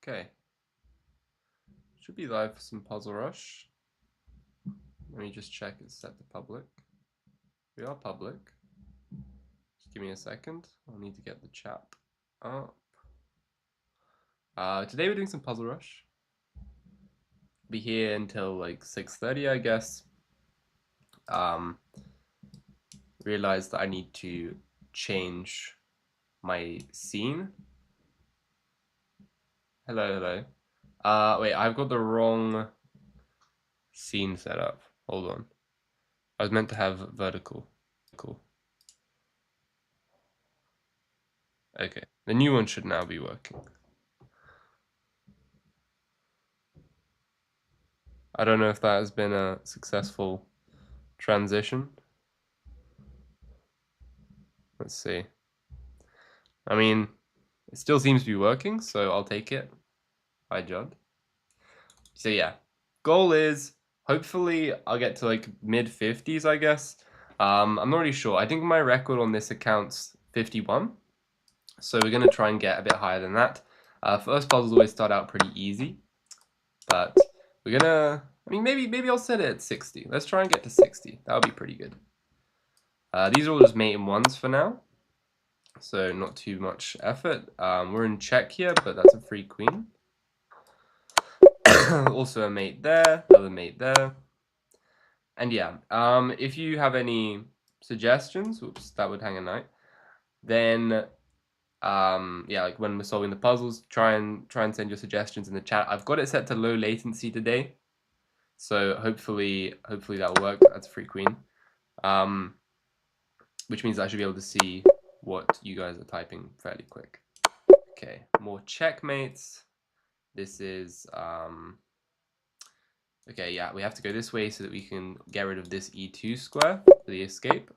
Okay. Should be live for some Puzzle Rush. Let me just check it's set to public. We are public. Just give me a second. I'll need to get the chat up. Today we're doing some Puzzle Rush. Be here until like 6:30, I guess. Realized that I need to change my scene. Hello. Wait, I've got the wrong scene set up. Hold on. I was meant to have vertical. Cool. Okay, the new one should now be working. I don't know if that has been a successful transition. Let's see. I mean, it still seems to be working, so I'll take it. Hi, Judd. So yeah, goal is hopefully I'll get to like mid 50s, I guess. I'm not really sure. I think my record on this account's 51. So we're gonna try and get a bit higher than that. First puzzles always start out pretty easy, but we're gonna, I mean, maybe I'll set it at 60. Let's try and get to 60. That'll be pretty good. These are all just mate in ones for now, so not too much effort. We're in check here, but that's a free queen. Also a mate there, another mate there. And yeah, if you have any suggestions, oops, that would hang a knight, then yeah, like when we're solving the puzzles, try and send your suggestions in the chat. I've got it set to low latency today, so hopefully that'll work. That's a free queen, which means I should be able to see what you guys are typing fairly quick. Okay, more checkmates. This is okay, yeah, we have to go this way so that we can get rid of this E2 square for the escape.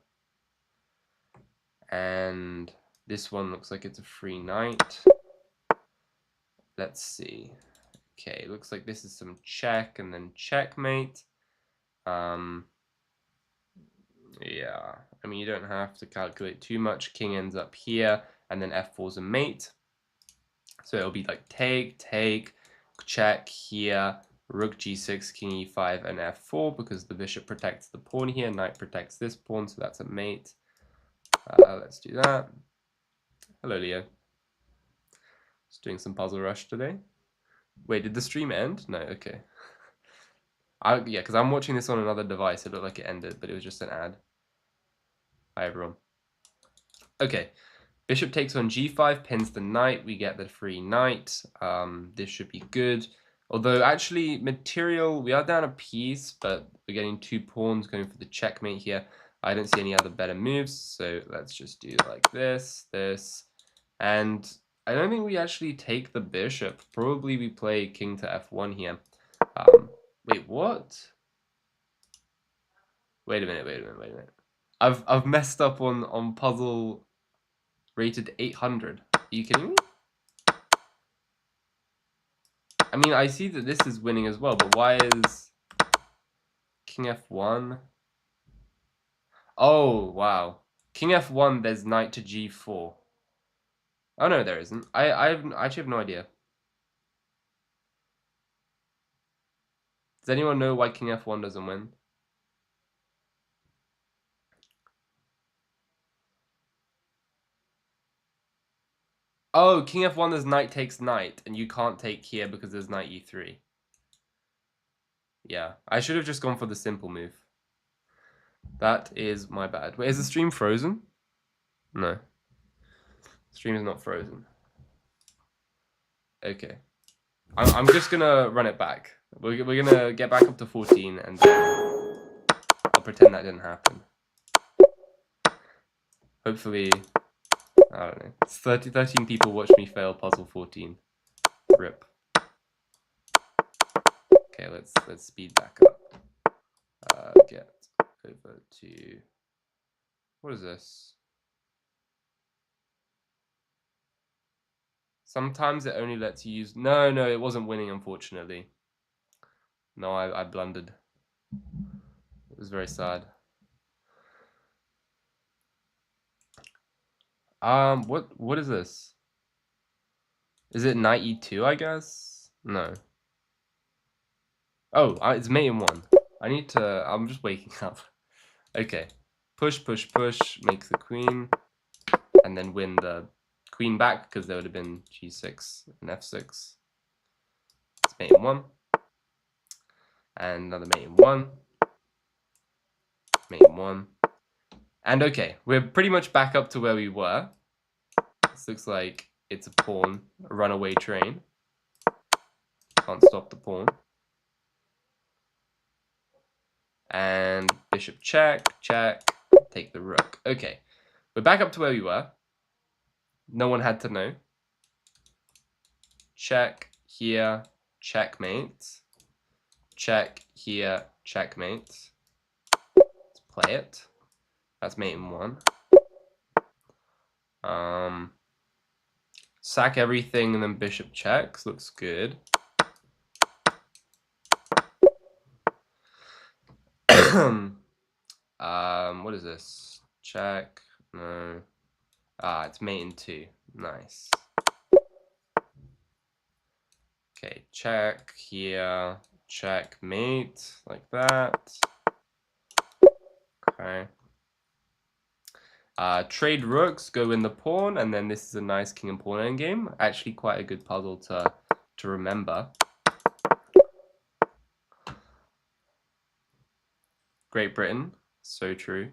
And this one looks like it's a free knight. Let's see. Okay, looks like this is some check and then checkmate. Yeah, I mean, you don't have to calculate too much. King ends up here, and then f4's a mate. So it'll be like take, check here, rook g6, king e5, and f4, because the bishop protects the pawn here, knight protects this pawn, so that's a mate. Let's do that. Hello, Leo. Just doing some Puzzle Rush today. Wait, did the stream end? No, okay. Yeah, because I'm watching this on another device. It looked like it ended, but it was just an ad. Hi, everyone. Okay, bishop takes on g5, pins the knight. We get the free knight. This should be good. Although, actually, material, we are down a piece, but we're getting 2 pawns going for the checkmate here. I don't see any other better moves, so let's just do like this, and I don't think we actually take the bishop. Probably we play king to f1 here. Wait, what? Wait a minute. I've messed up on puzzle rated 800. Are you kidding me? I mean, I see that this is winning as well, but why is king f1? Oh, wow. King f1, there's knight to g4. Oh, no, there isn't. I actually have no idea. Does anyone know why king f1 doesn't win? Oh, king f1, there's knight takes knight, and you can't take here because there's knight e3. Yeah, I should have just gone for the simple move. That is my bad. Wait, is the stream frozen? No. The stream is not frozen. Okay. I'm just gonna run it back. We're gonna get back up to 14 and then I'll pretend that didn't happen. Hopefully, I don't know. 13 people watched me fail puzzle 14. Rip. Okay, let's speed back up. Get over to, what is this? Sometimes it only lets you use, no, it wasn't winning, unfortunately. No, I blundered. It was very sad. What is this? Is it knight e2, I guess? No. Oh, it's mate in 1. I need to... I'm just waking up. Okay. Push, push, push. Make the queen. And then win the queen back, because there would have been g6 and f6. It's mate in 1. And another mate in 1. Mate in 1. And okay, we're pretty much back up to where we were. This looks like it's a pawn, a runaway train. Can't stop the pawn. And bishop check, check, take the rook. Okay, we're back up to where we were. No one had to know. Check here, checkmate. Check here, checkmate. Let's play it. That's mate in 1. Sack everything and then bishop checks. Looks good. What is this? Check. No. It's mate in 2. Nice. Okay, check here. Checkmate. Like that. Okay. Trade rooks, go in the pawn, and then this is a nice king and pawn endgame. Actually quite a good puzzle to remember. Great Britain. So true.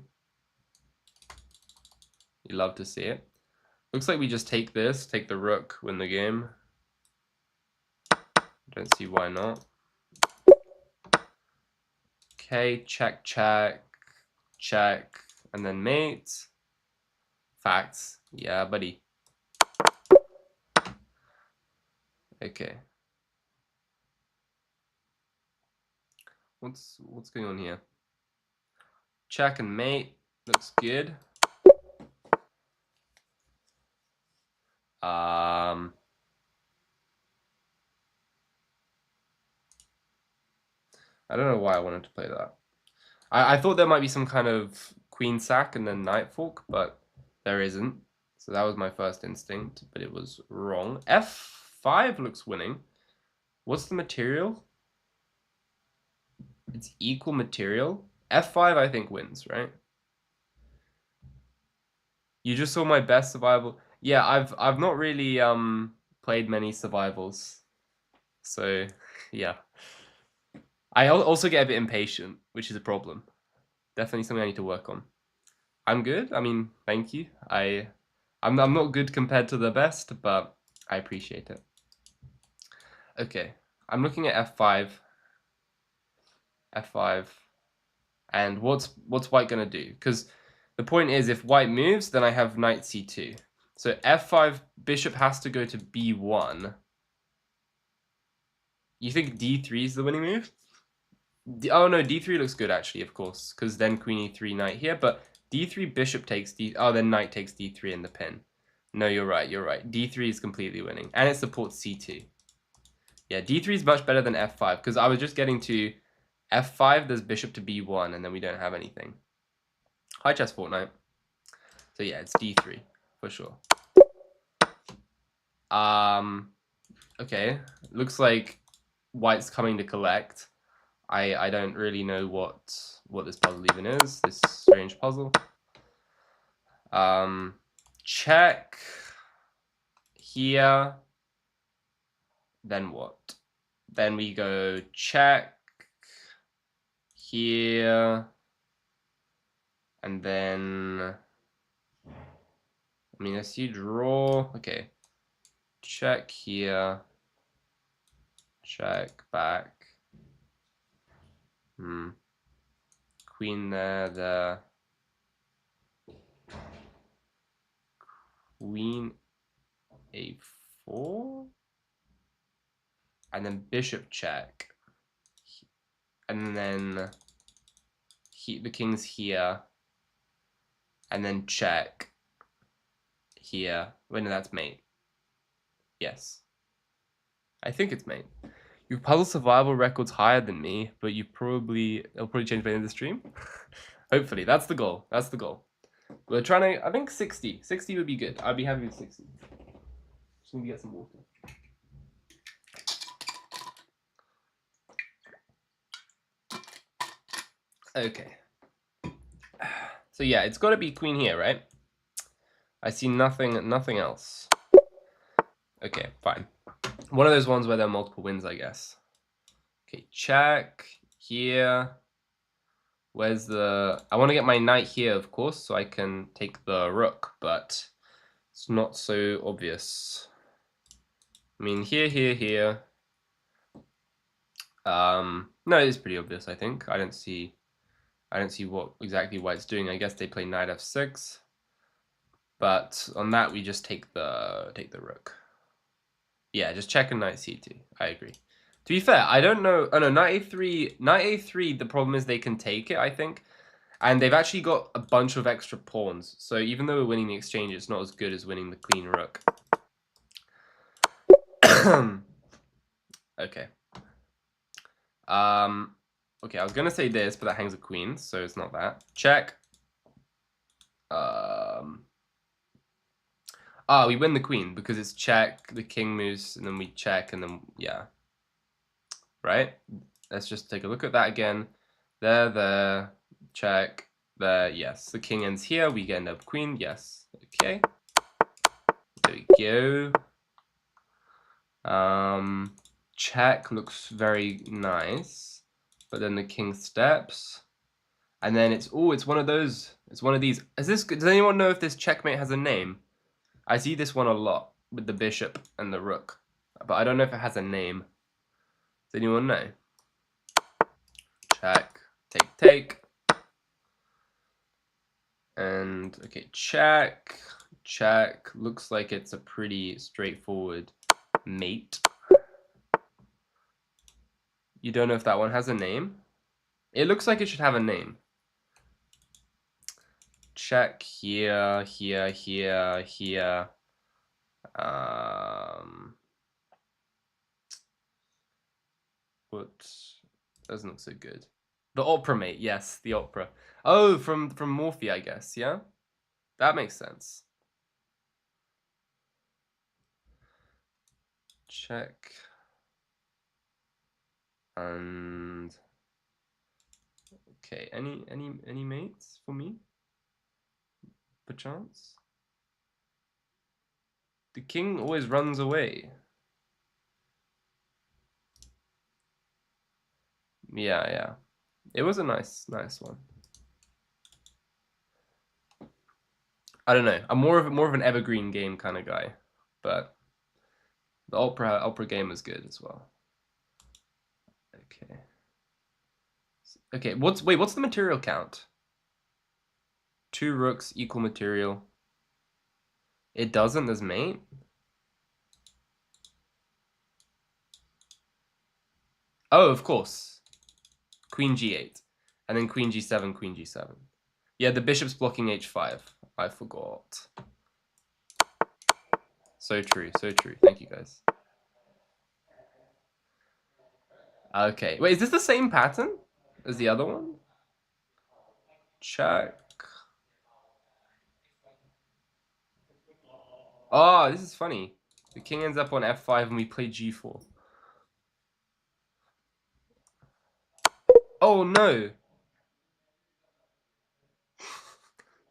You love to see it. Looks like we just take this, take the rook, win the game. Don't see why not. Okay, check, check, check, and then mate. Facts. Yeah, buddy. Okay. What's going on here? Check and mate. Looks good. I don't know why I wanted to play that. I thought there might be some kind of queen sack and then knight fork, but there isn't. So that was my first instinct, but it was wrong. F5 looks winning. What's the material? It's equal material. F5 I think wins, right? You just saw my best survival. Yeah, I've not really played many survivals. So, yeah. I also get a bit impatient, which is a problem. Definitely something I need to work on. I'm good. I mean, thank you. I'm not good compared to the best, but I appreciate it. Okay, I'm looking at f5. F5. And what's white gonna do? Because the point is, if white moves, then I have knight c2. So f5, bishop has to go to b1. You think d3 is the winning move? Oh no, d3 looks good actually, of course, because then queen e3, knight here. But d3, bishop takes d. Oh, then knight takes d3 in the pin. No, you're right. You're right. d3 is completely winning, and it supports c2. Yeah, d3 is much better than f5 because I was just getting to f5. There's bishop to b1, and then we don't have anything. Hi, Chess Fortnite. So yeah, it's d3 for sure. Okay, looks like white's coming to collect. I don't really know what this puzzle even is. This strange puzzle. Check here. Then what? Then we go check here, and then I mean, I see draw. Okay, check here. Check back. Queen there. Queen a4. And then bishop check. And then the king's here. And then check here. Wait, no, that's mate. Yes. I think it's mate. Your puzzle survival record's higher than me, but it'll probably change by the end of the stream. Hopefully, that's the goal. That's the goal. We're trying to, I think 60. 60 would be good. I'd be happy with 60. Just need to get some water. Okay. So yeah, it's got to be queen here, right? I see nothing else. Okay, fine. One of those ones where there are multiple wins, I guess. Okay, check here. Where's the... I want to get my knight here, of course, so I can take the rook, but it's not so obvious. I mean, here. No, it is pretty obvious, I think. I don't see what exactly why it's doing. I guess they play knight f6, but on that we just take the rook. Yeah, just check and knight c2. I agree. To be fair, I don't know. Oh no, knight a3. The problem is they can take it, I think, and they've actually got a bunch of extra pawns. So even though we're winning the exchange, it's not as good as winning the queen rook. Okay. Okay, I was gonna say this, but that hangs a queen, so it's not that. Check. We win the queen because it's check, the king moves, and then we check, and then, yeah. Right? Let's just take a look at that again. There, check, there, yes. The king ends here, we end up queen, yes. Okay. There we go. Check looks very nice, but then the king steps, and then it's one of those. It's one of these. Does anyone know if this checkmate has a name? I see this one a lot with the bishop and the rook, but I don't know if it has a name. Does anyone know? Check, take, and okay, check. Looks like it's a pretty straightforward mate. You don't know if that one has a name? It looks like it should have a name. Check here. What doesn't look so good. The opera mate, yes, the opera. Oh, from Morphe, I guess, yeah? That makes sense. Check. And okay, any mates for me? Perchance? The king always runs away. Yeah. It was a nice one. I don't know. I'm more of an evergreen game kind of guy, but the opera game is good as well. Okay. What's the material count? 2 rooks equal material. It doesn't as mate. Oh, of course. Queen g8, and then queen g7, queen g7. Yeah, the bishop's blocking h5. I forgot. So true. Thank you, guys. Okay. Wait, is this the same pattern as the other one? Check. Oh, this is funny. The king ends up on f5 and we play g4. Oh, no.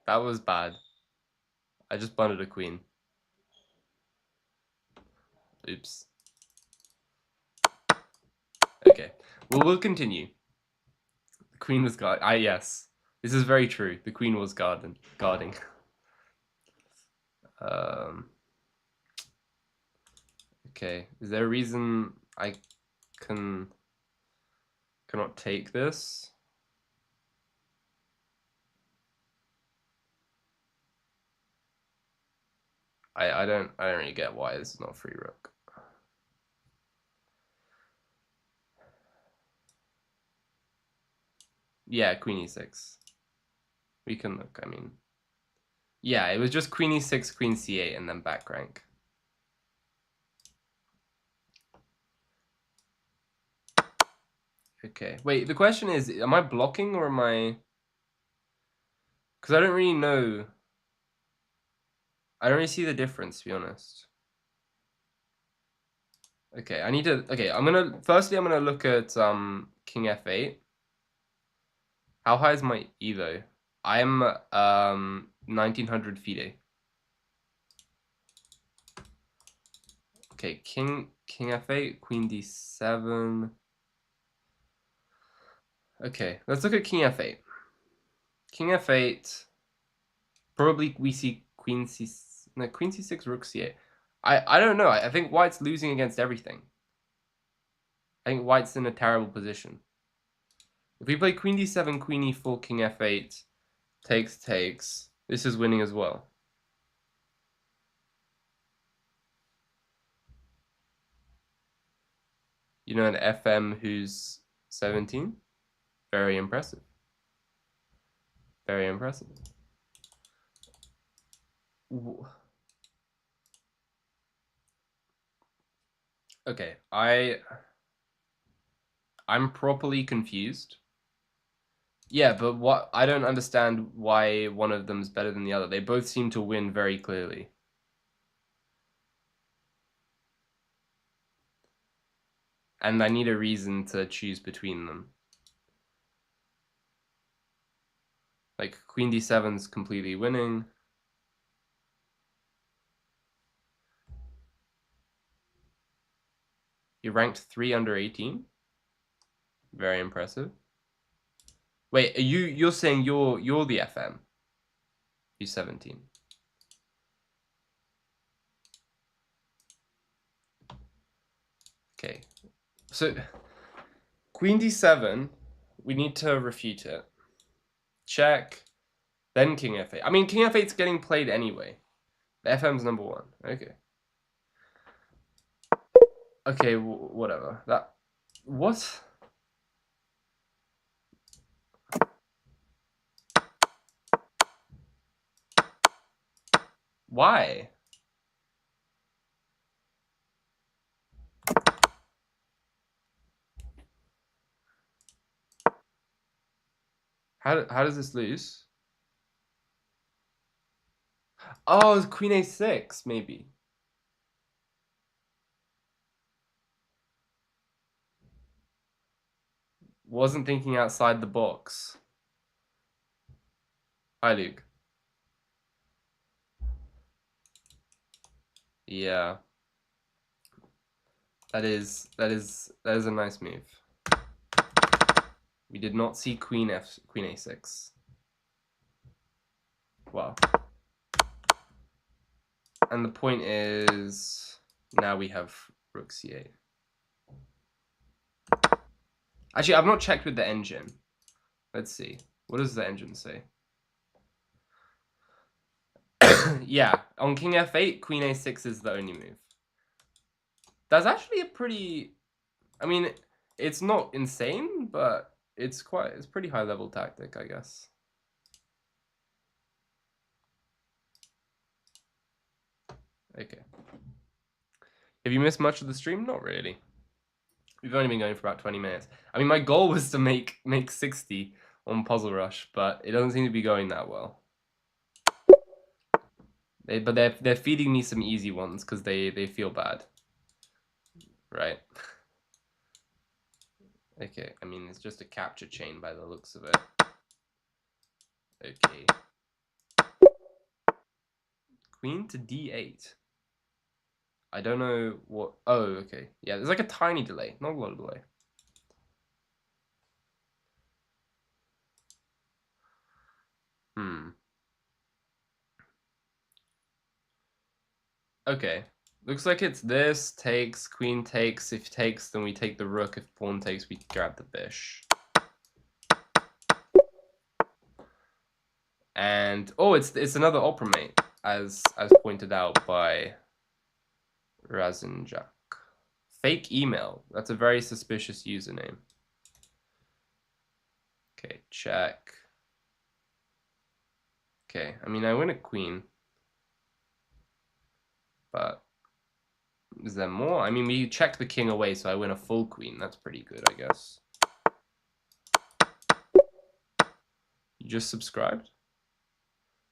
That was bad. I just blundered a queen. Oops. Okay. Well, we'll continue. The queen was guarding. Yes. This is very true. The queen was guarding. Okay. Is there a reason I cannot take this? I don't really get why this is not free rook. Yeah, queen e6. We can look, I mean. Yeah, it was just queen e6, queen c8, and then back rank. Okay, wait, the question is, am I blocking or am I... Because I don't really know. I don't really see the difference, to be honest. Okay, I need to. Okay, Firstly, I'm gonna look at King F8. How high is my Evo? I'm 1900 FIDE. Okay, King F8, Queen D7. Okay, let's look at King F8. King F8. Probably we see Queen C. No, Queen C6, Rook C8. I don't know. I think White's losing against everything. I think White's in a terrible position. If we play Queen D7, Queen E4, King F8, takes, this is winning as well. You know, an FM who's 17? Very impressive. Very impressive. Okay, I'm properly confused. Yeah, but what I don't understand why one of them's better than the other. They both seem to win very clearly. And I need a reason to choose between them. Like Queen D7's completely winning. You ranked 3 under 18. Very impressive. Wait, you're saying you're the FM? You're 17. Okay. So Queen D7, we need to refute it. Check, then King F8. I mean, King F8's getting played anyway. The FM's number 1. Okay. Okay, whatever. What? Why? How does this lose? Oh, it's Queen A6, maybe. Wasn't thinking outside the box. Hi, Luke. Yeah. That is a nice move. We did not see Queen A6. Wow. And the point is, now we have Rook C8. Actually, I've not checked with the engine. Let's see. What does the engine say? Yeah, on King F8, Queen A6 is the only move. That's actually a pretty... I mean, it's not insane, but it's pretty high level tactic, I guess. Okay. Have you missed much of the stream? Not really. We've only been going for about 20 minutes. I mean, my goal was to make 60 on Puzzle Rush, but it doesn't seem to be going that well. But they're feeding me some easy ones because they feel bad, right? Okay, I mean, it's just a capture chain by the looks of it. Okay. Queen to D8. I don't know what... Oh, okay. Yeah, there's like a tiny delay. Not a lot of delay. Okay. Looks like it's this, takes, queen takes. If takes, then we take the rook. If pawn takes, we grab the bish. And oh, it's another opera mate, as pointed out by Razinjak. Fake email. That's a very suspicious username. Okay, check. Okay, I mean, I win a queen. But is there more? I mean, we check the king away, so I win a full queen. That's pretty good, I guess. You just subscribed?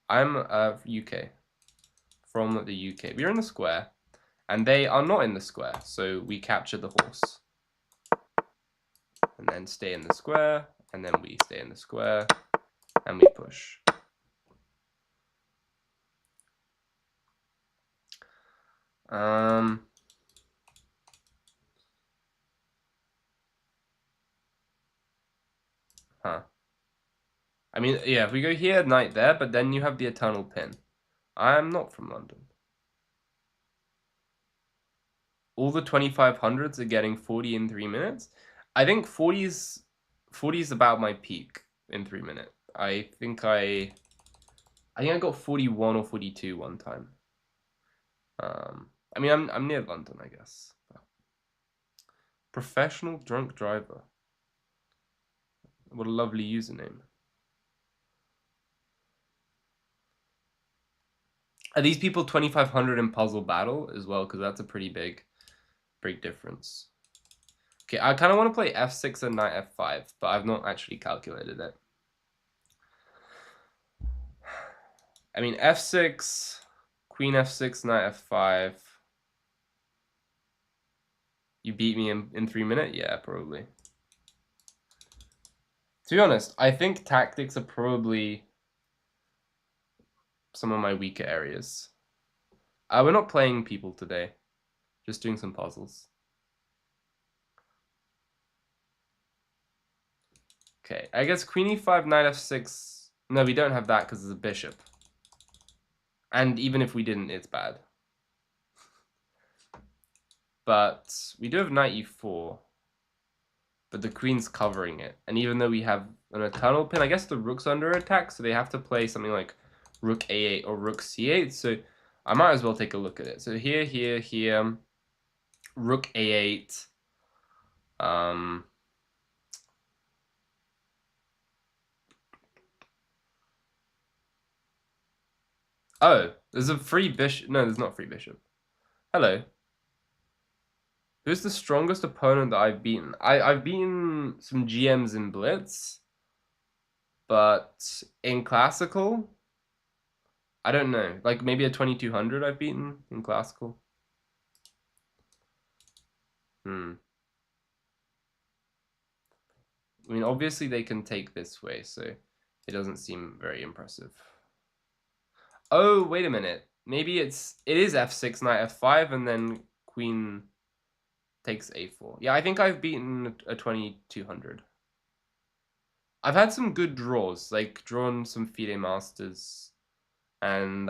I'm UK. From the UK. We're in the square. And they are not in the square, so we capture the horse. And then stay in the square, and then we stay in the square, and we push. I mean, yeah, if we go here, knight there, but then you have the eternal pin. I am not from London. All the 2500s are getting 40 in 3 minutes. I think 40 is about my peak in 3 minutes. I think I got 41 or 42 one time. I mean, I'm near London, I guess. Professional drunk driver. What a lovely username. Are these people 2500 in puzzle battle as well? Because that's a pretty big difference. Okay, I kind of want to play f6 and knight f5, but I've not actually calculated it. I mean, f6, queen f6, knight f5. You beat me in 3 minutes? Yeah, probably. To be honest, I think tactics are probably some of my weaker areas. We're not playing people today. Just doing some puzzles. Okay, I guess queen e5, knight f6. No, we don't have that because it's a bishop. And even if we didn't, it's bad. But we do have knight e4. But the queen's covering it. And even though we have an eternal pin, I guess the rook's under attack, so they have to play something like rook a8 or rook c8. So I might as well take a look at it. So here, rook a8. Oh, there's a free bishop. No, there's not a free bishop. Hello. Who's the strongest opponent that I've beaten? I've beaten some GMs in Blitz, but in Classical, I don't know. Like maybe a 2200 I've beaten in Classical. I mean, obviously they can take this way, so it doesn't seem very impressive. Oh, wait a minute. Maybe it is f6, knight f5, and then queen takes a4. Yeah, I think I've beaten a 2200. I've had some good draws, like drawn some FIDE Masters, and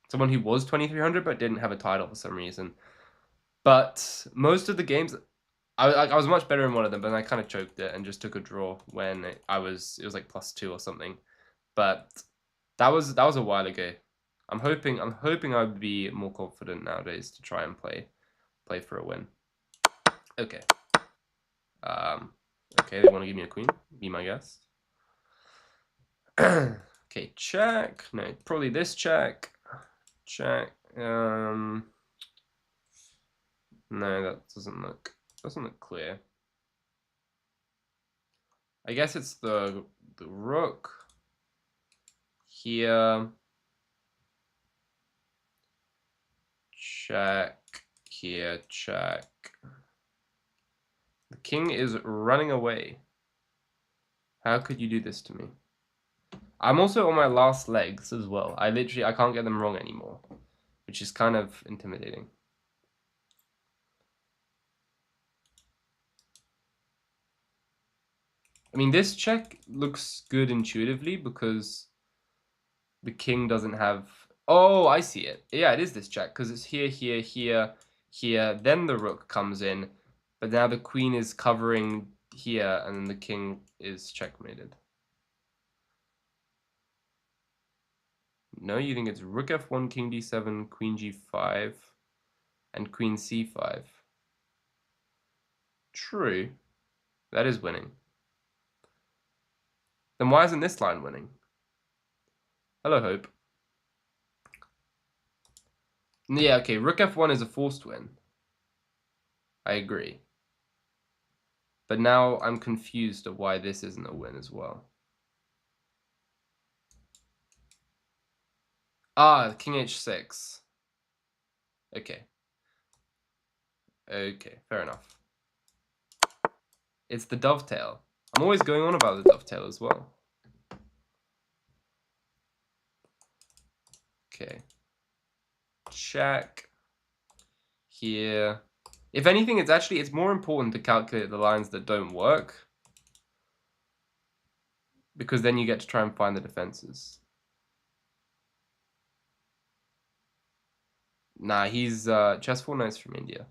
someone who was 2300 but didn't have a title for some reason. But most of the games, I was much better in one of them, but I kind of choked it and just took a draw when it was like +2 or something. But that was a while ago. I'm hoping I'd be more confident nowadays to try and play for a win. Okay. Okay, they want to give me a queen. Be my guest. Okay, check. No, probably this check. Check. No, that doesn't look clear. I guess it's the rook here. Check here, check. The king is running away. How could you do this to me? I'm also on my last legs as well. I can't get them wrong anymore, which is kind of intimidating. I mean, this check looks good intuitively because the king doesn't have... Oh, I see it. Yeah, it is this check because it's here, here, here, here. Then the rook comes in, but now the queen is covering here, and then the king is checkmated. No, you think it's rook f1, king d7, queen g5, and queen c5. True. That is winning. Then why isn't this line winning? Hello, Hope. Yeah, okay, rook f1 is a forced win. I agree. But now I'm confused of why this isn't a win as well. Ah, king h6. Okay. Okay, fair enough. It's the dovetail. I'm always going on about the dovetail as well. Okay. Check. Here. If anything, it's more important to calculate the lines that don't work, because then you get to try and find the defenses. Nah, he's chess 4 knights from India.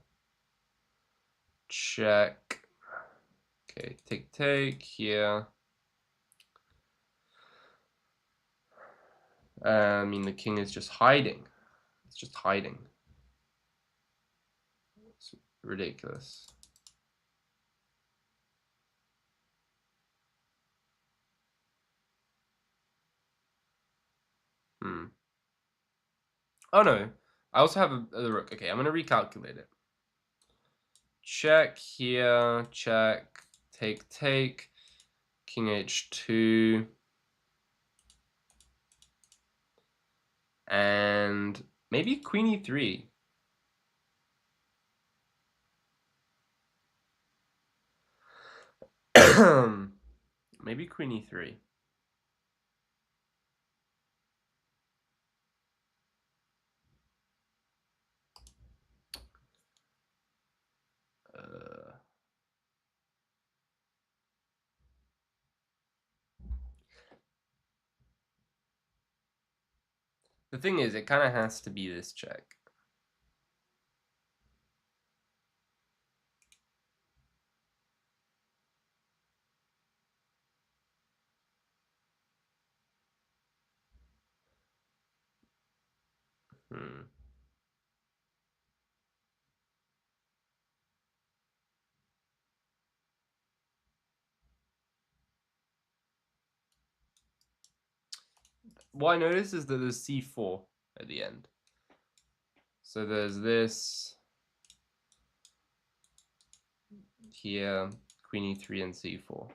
Check. Okay, take here. I mean, the king is just hiding. It's just hiding. It's ridiculous. Oh no, I also have a rook. Okay, I'm gonna recalculate it. Check here, check, take, king h2, and maybe queen e3. Maybe queen e3. The thing is, it kind of has to be this check. What I noticed is that there's c4 at the end. So there's this here, queen e3 and c4.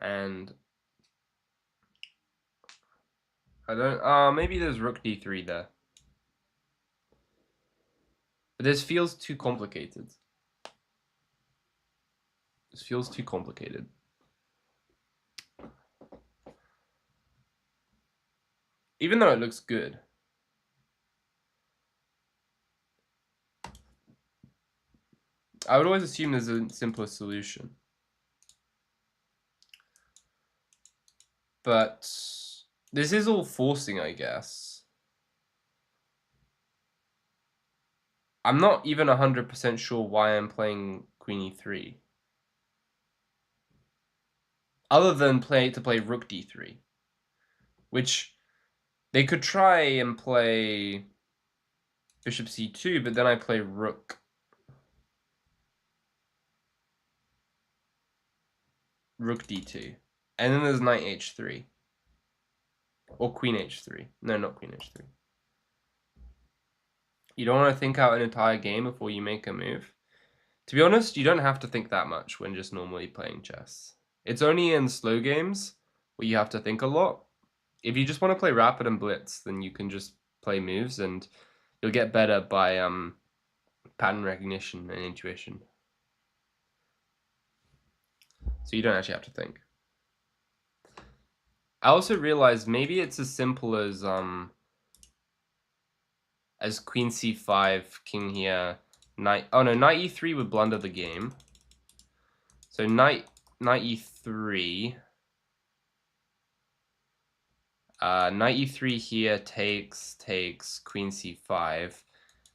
And I don't, maybe there's rook d3 there. But this feels too complicated. This feels too complicated. Even though it looks good. I would always assume there's a simpler solution. But this is all forcing, I guess. I'm not even 100% sure why I'm playing queen e3. Other than to play rook d3. Which they could try and play bishop c2, but then I play rook d2. And then there's knight h3. Or queen h3. No, not queen h3. You don't want to think out an entire game before you make a move. To be honest, you don't have to think that much when just normally playing chess. It's only in slow games where you have to think a lot. If you just want to play rapid and blitz, then you can just play moves and you'll get better by pattern recognition and intuition. So you don't actually have to think. I also realized maybe it's as simple as queen c5, king here, knight. Oh no, knight e3 would blunder the game. So knight e3. Knight e3 here takes queen c5,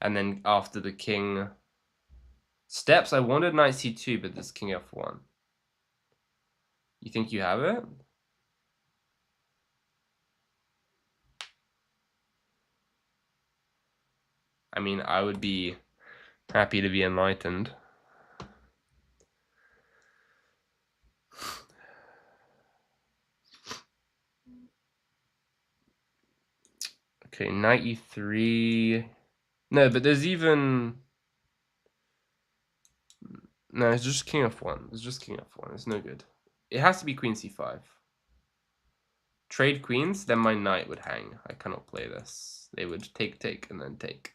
and then after the king steps, I wanted knight c2, but this king f1. You think you have it? I mean, I would be happy to be enlightened. Okay, knight e3. No, but there's even... No, it's just king f1. It's just king f1. It's no good. It has to be queen c5. trade queens, then my knight would hang. I cannot play this. They would take, and then take.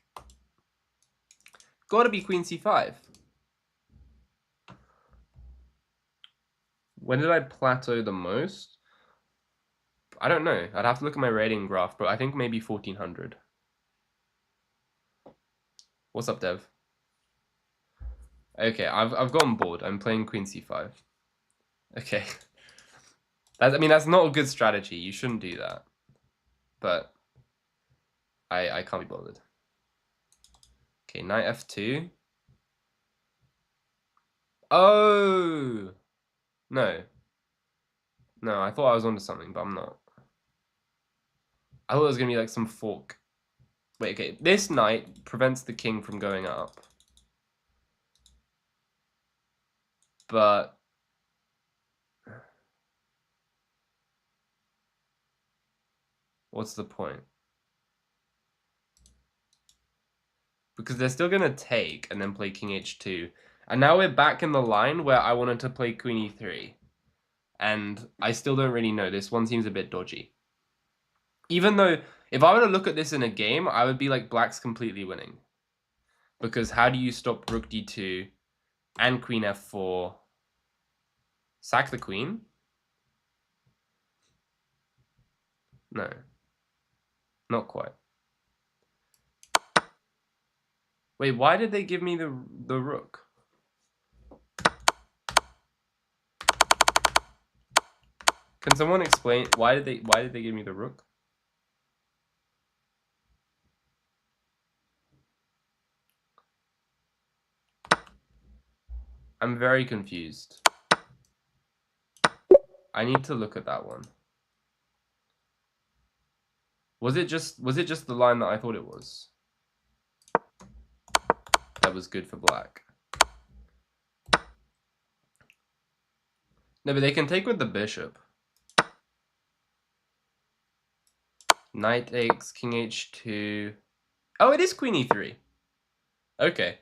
Gotta be queen c5. When did I plateau the most? I don't know. I'd have to look at my rating graph, but I think maybe 1400. What's up, Dev? Okay, I've gotten bored. I'm playing queen c5. Okay. I mean, that's not a good strategy. You shouldn't do that. But I can't be bothered. Okay, knight f2. Oh! No. No, I thought I was onto something, but I'm not. I thought it was going to be like some fork. Wait, okay. This knight prevents the king from going up. But what's the point? Because they're still going to take and then play king h2. And now we're back in the line where I wanted to play queen e3. And I still don't really know. This one seems a bit dodgy. Even though, if I were to look at this in a game, I would be like, black's completely winning. Because how do you stop rook d2 and queen f4? Sack the queen? No. Not quite. Wait, why did they give me the rook? Can someone explain why did they give me the rook? I'm very confused. I need to look at that one. Was it just the line that I thought it was? That was good for black. No, but they can take with the bishop. Knight takes, king h2. Oh, it is queen e3. Okay.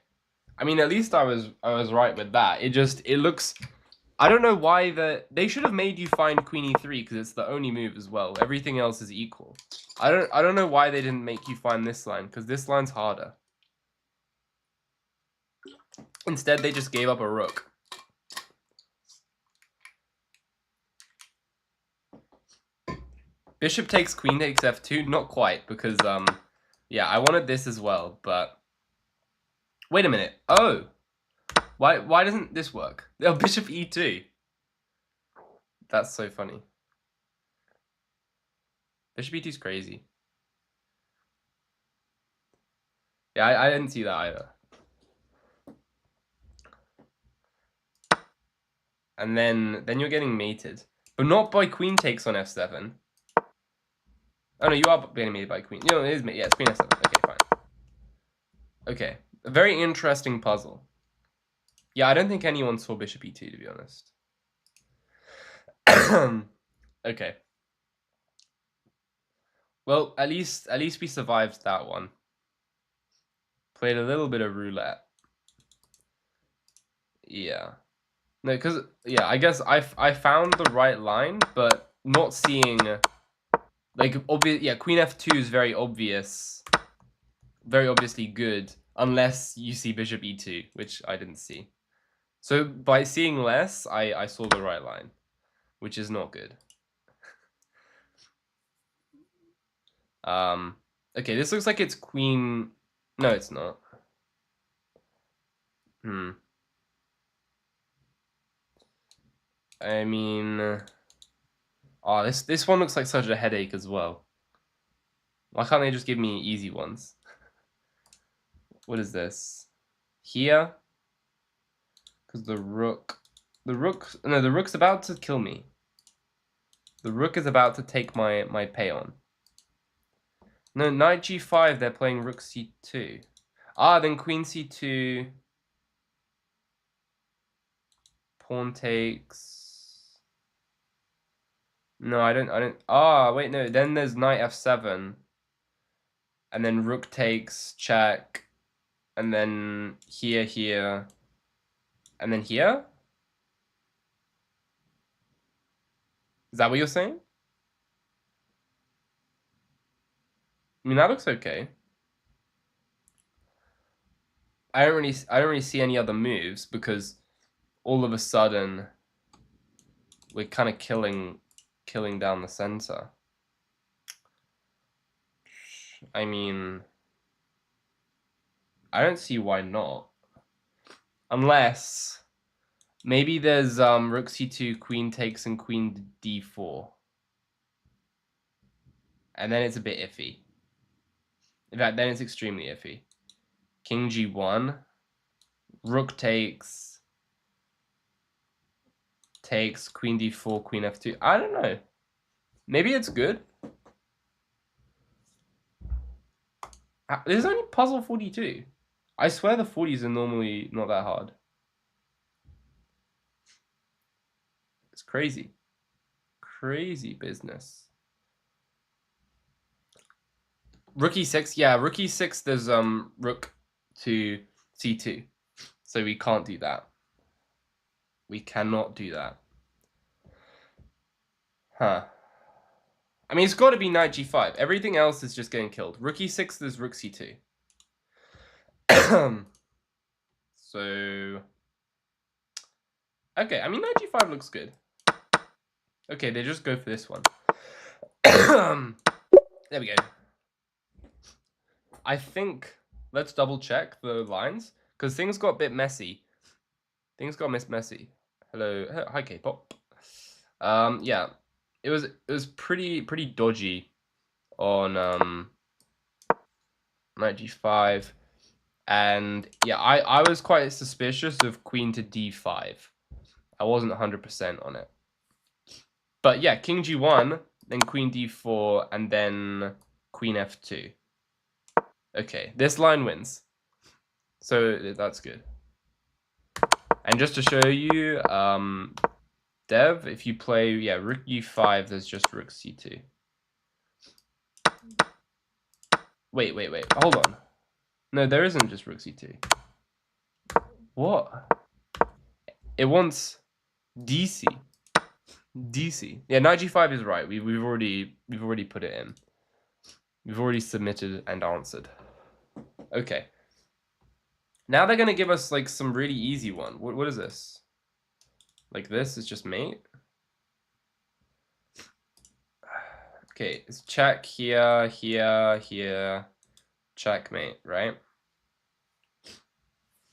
I mean, at least I was right with that. It looks. I don't know why they should have made you find queen e3 because it's the only move as well. Everything else is equal. I don't know why they didn't make you find this line because this line's harder. Instead, they just gave up a rook. Bishop takes, queen takes f2. Not quite because yeah, I wanted this as well, but wait a minute. Oh, why doesn't this work? Oh, bishop e2. That's so funny. Bishop e2 is crazy. Yeah, I didn't see that either. And then you're getting mated, but not by queen takes on f7. Oh no, you are getting mated by queen. No, it is mate. Yeah, it's queen f7. Okay, fine. Okay, a very interesting puzzle. Yeah, I don't think anyone saw bishop e2 to be honest. Okay. Well, at least we survived that one. Played a little bit of roulette. Yeah. No, because yeah, I guess I found the right line, but not seeing like obvious. Yeah, queen f2 is very obvious, very obviously good, unless you see bishop e2, which I didn't see. So by seeing less, I saw the right line, which is not good. Okay, this looks like it's queen. No, it's not. I mean, oh, this one looks like such a headache as well. Why can't they just give me easy ones? What is this? Here? Because the rook's about to kill me. The rook is about to take my pawn. No, knight g5, they're playing rook c2. Ah, then queen c2. Pawn takes. No, I don't. Ah, wait, no. Then there's knight f7. And then rook takes, check. And then here. And then here? Is that what you're saying? I mean, that looks okay. I don't really see any other moves because all of a sudden we're kind of killing down the center. I mean, I don't see why not. Unless maybe there's rook c2, queen takes, and queen d4. And then it's a bit iffy. In fact, then it's extremely iffy. King g1, rook takes, queen d4, queen f2. I don't know. Maybe it's good. This is only puzzle 42. I swear the 40s are normally not that hard. It's crazy. Crazy business. Rook e6, yeah, rook e6, there's rook to c2. So we can't do that. We cannot do that. Huh. I mean, it's got to be knight g5. Everything else is just getting killed. Rook e6, there's rook c2. So... Okay, I mean, knight g5 looks good. Okay, they just go for this one. There we go. I think... Let's double check the lines. Because things got a bit messy. Things got messy. Hello. Hi, K-pop. Yeah. It was pretty dodgy on knight g5. And yeah, I was quite suspicious of queen to d5. I wasn't 100% on it. But yeah, king g1, then queen d4, and then queen f2. Okay, this line wins. So that's good. And just to show you, Dev, if you play, yeah, rook e5, there's just rook c2. Wait. Hold on. No, there isn't just rook c2. What? It wants dc. dc. Yeah, knight g5 is right. We've already put it in. We've already submitted and answered. Okay. Now they're gonna give us like some really easy one. What is this? Like this is just mate. Okay, it's check here, here, checkmate, right?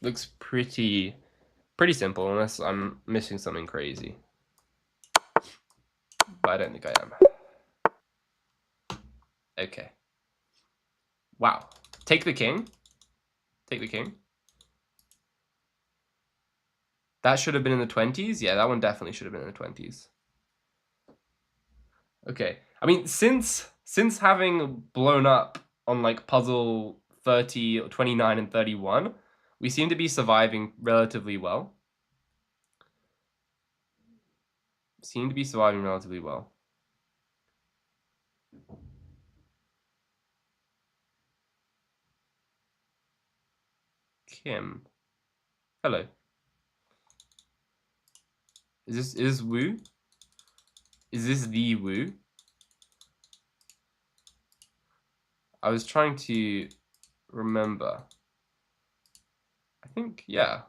Looks pretty simple, unless I'm missing something crazy. But I don't think I am. Okay. Wow. Take the king. Take the king. That should have been in the 20s. Yeah, that one definitely should have been in the 20s. Okay. I mean, since having blown up on like puzzle 30, 29, and 31, we seem to be surviving relatively well. Seem to be surviving relatively well. Kim. Hello. Is this Wu? Is this the Wu? I was trying to remember. I think, yeah.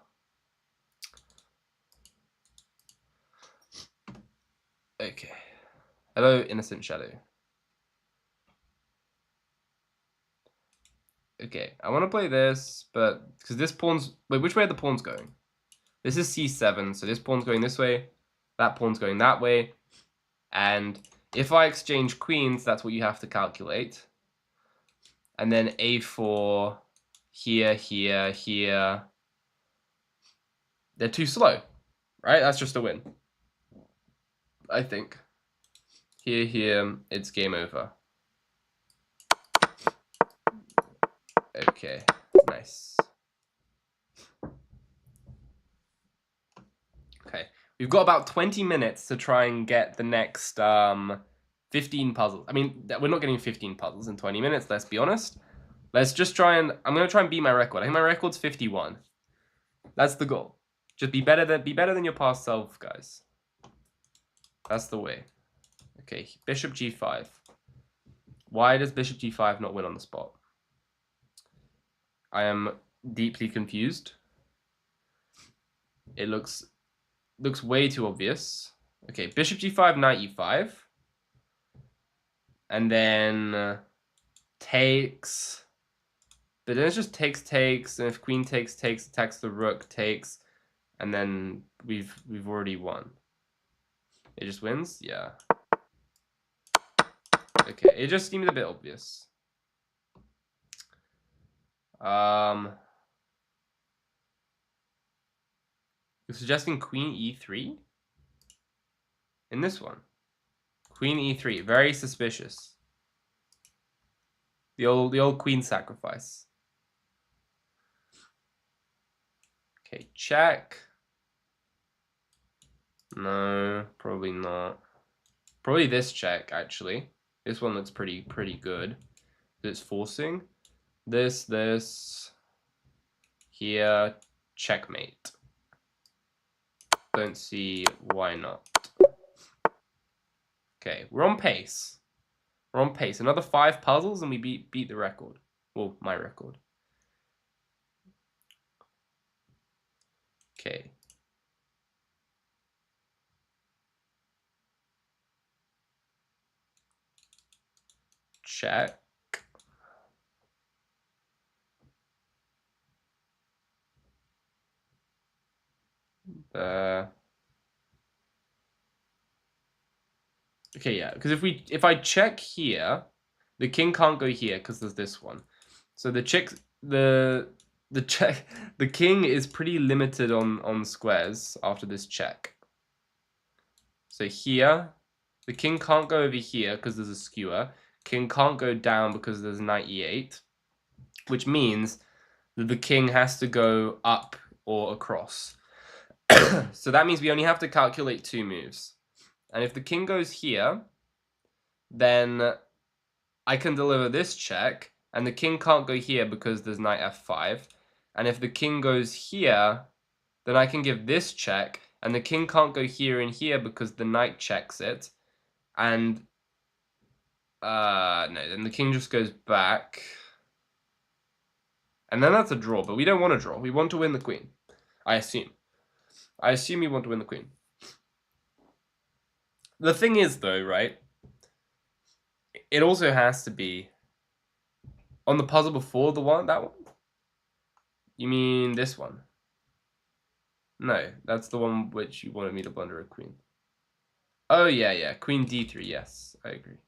Okay. Hello, Innocent Shadow. Okay, I want to play this, but because this pawn's... Wait, which way are the pawns going? This is c7, so this pawn's going this way. That pawn's going that way. And if I exchange queens, that's what you have to calculate. And then a4, here, here, here. They're too slow, right? That's just a win, I think. Here, here, it's game over. Okay, nice. Okay, we've got about 20 minutes to try and get the next 15 puzzles. I mean, we're not getting 15 puzzles in 20 minutes, let's be honest. Let's just try and... I'm going to try and beat my record. I think my record's 51. That's the goal. Just be better than your past self, guys. That's the way. Okay, bishop g5. Why does bishop g5 not win on the spot? I am deeply confused. It looks way too obvious. Okay, bishop g5, knight e5. And then takes. But then it just takes, and if queen takes, attacks the rook, takes, and then we've already won. It just wins? Yeah. Okay, it just seems a bit obvious. You're suggesting queen e3? In this one. Queen e3, very suspicious. The old queen sacrifice. Okay, check. No, probably not. Probably this check, actually. This one looks pretty good. It's forcing. This, here, checkmate. Don't see why not. Okay, we're on pace. We're on pace. Another 5 puzzles and we beat the record. Well, my record. Okay. Check. Okay, yeah, because if I check here, the king can't go here because there's this one. So the king is pretty limited on squares after this check. So here, the king can't go over here because there's a skewer. King can't go down because there's knight e8, which means that the king has to go up or across. So that means we only have to calculate 2 moves. And if the king goes here, then I can deliver this check, and the king can't go here because there's knight f5. And if the king goes here, then I can give this check, and the king can't go here and here because the knight checks it. And no, then the king just goes back. And then that's a draw, but we don't want to draw. We want to win the queen. I assume. I assume you want to win the queen. The thing is, though, right? It also has to be on the puzzle before that one? You mean this one? No, that's the one which you wanted me to blunder a queen. Oh, yeah. Queen d3, yes, I agree.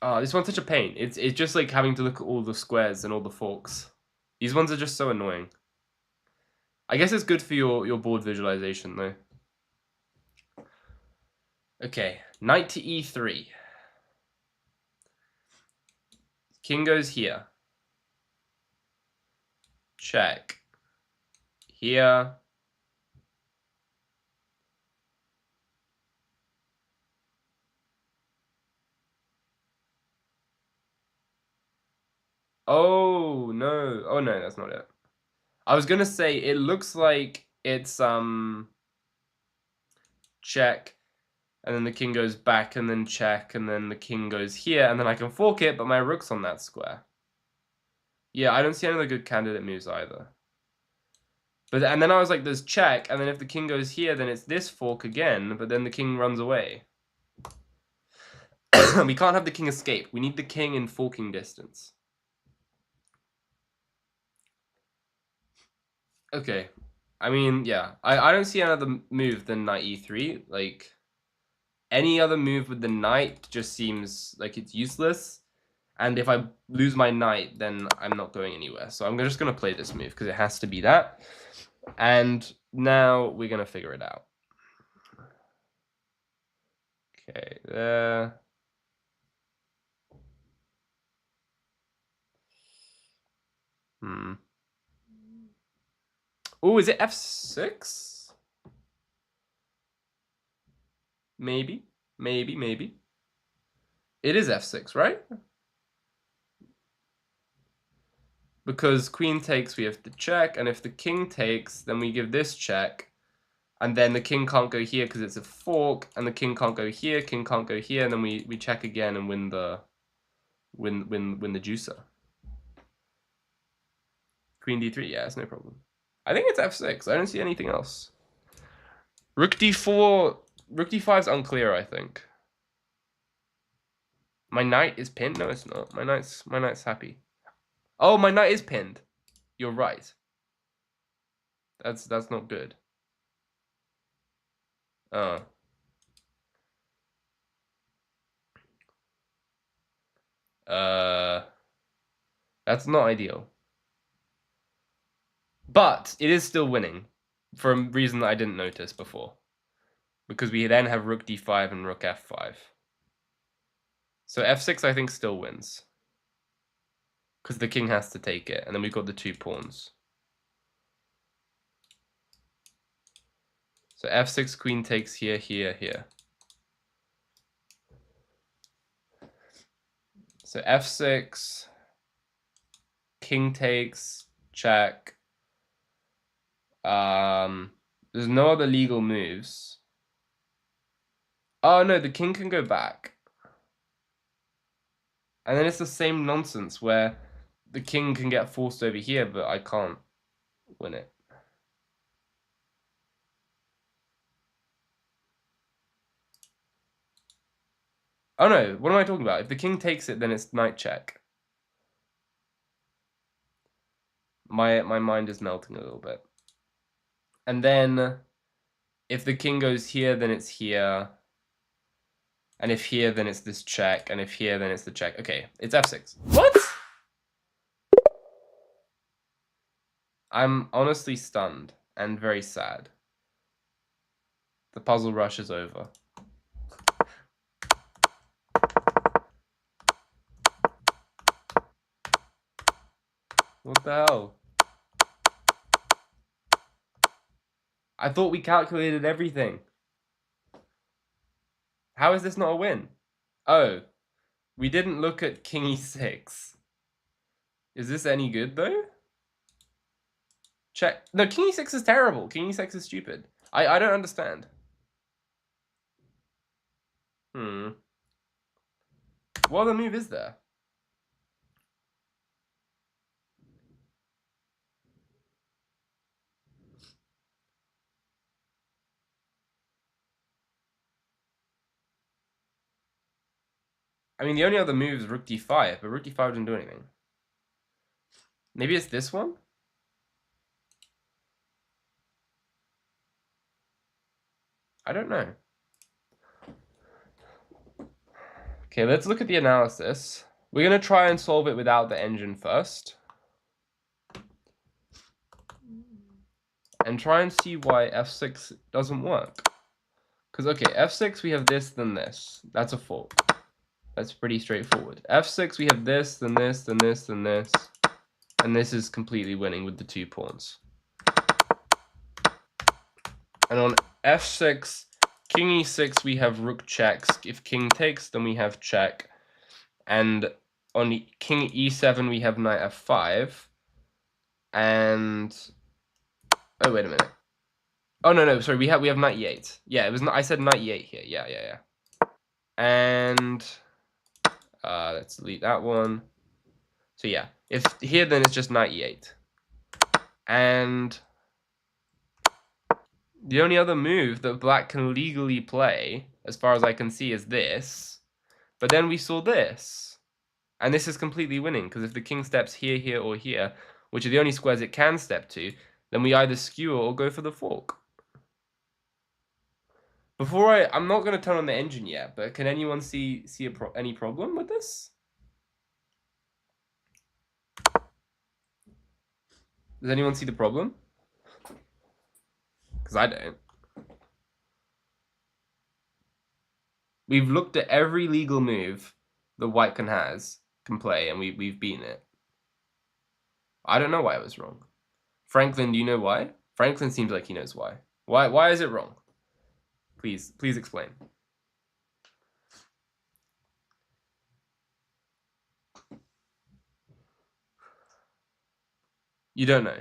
Oh, this one's such a pain. It's just like having to look at all the squares and all the forks. These ones are just so annoying. I guess it's good for your board visualization, though. Okay, knight to e3. King goes here. Check. Here. Oh, no. Oh, no, that's not it. I was gonna say, it looks like it's, check, and then the king goes back, and then check, and then the king goes here, and then I can fork it, but my rook's on that square. Yeah, I don't see any other good candidate moves either. And then I was like, there's check, and then if the king goes here, then it's this fork again, but then the king runs away. We can't have the king escape. We need the king in forking distance. Okay. I mean, yeah. I don't see another move than knight e3. Like, any other move with the knight just seems like it's useless. And if I lose my knight, then I'm not going anywhere. So I'm just going to play this move because it has to be that. And now we're going to figure it out. Okay, there. Oh, is it f6? Maybe. It is f6, right? Because queen takes, we have to check, and if the king takes, then we give this check, And then the king can't go here because it's a fork, and the king can't go here, king can't go here, and then we check again and win the juicer. Queen d3, yeah, it's no problem. I think it's f6. I don't see anything else. Rook d4, rook d5 is unclear, I think. My knight is pinned? No, it's not. My knight's happy. Oh, my knight is pinned. You're right. That's not good. Oh. That's not ideal. But it is still winning for a reason that I didn't notice before. Because we then have rook d5 and rook f5. So f6 I think still wins. Because the king has to take it, and then we've got the 2 pawns. So f6, queen takes here, here, here. So f6, king takes, check. There's no other legal moves. Oh no, the king can go back. And then it's the same nonsense where the king can get forced over here, but I can't win it. Oh no, what am I talking about? If the king takes it, then it's knight check. My mind is melting a little bit. And then if the king goes here, then it's here. And if here, then it's this check. And if here, then it's the check. Okay, it's f6. What? I'm honestly stunned and very sad. The puzzle rush is over. What the hell? I thought we calculated everything. How is this not a win? Oh, we didn't look at king e6. Is this any good, though? Check. No, king e6 is terrible. King e6 is stupid. I don't understand. What other move is there? I mean, the only other move is rook d5, but rook d5 didn't do anything. Maybe it's this one? I don't know. Okay, let's look at the analysis. We're going to try and solve it without the engine first. And try and see why f6 doesn't work. Because, okay, f6 we have this, then this. That's a fork. That's pretty straightforward. f6 we have this, then this, then this, then this. And this is completely winning with the 2 pawns. And on f6, king e6 we have rook checks. If king takes, then we have check. And on king e7 we have knight f5. And oh, wait a minute. Oh no, sorry, we have knight e8. Yeah, it was I said knight e8 here. Yeah. And let's delete that one. So yeah, if here then it's just knight e8. And the only other move that black can legally play, as far as I can see, is this. But then we saw this. And this is completely winning, because if the king steps here, here, or here, which are the only squares it can step to, then we either skewer or go for the fork. I'm not going to turn on the engine yet, but can anyone see any problem with this? Does anyone see the problem? Because I don't. We've looked at every legal move that white can play, and we've beaten it. I don't know why it was wrong. Franklin, do you know why? Franklin seems like he knows why. Why is it wrong? Please explain. You don't know.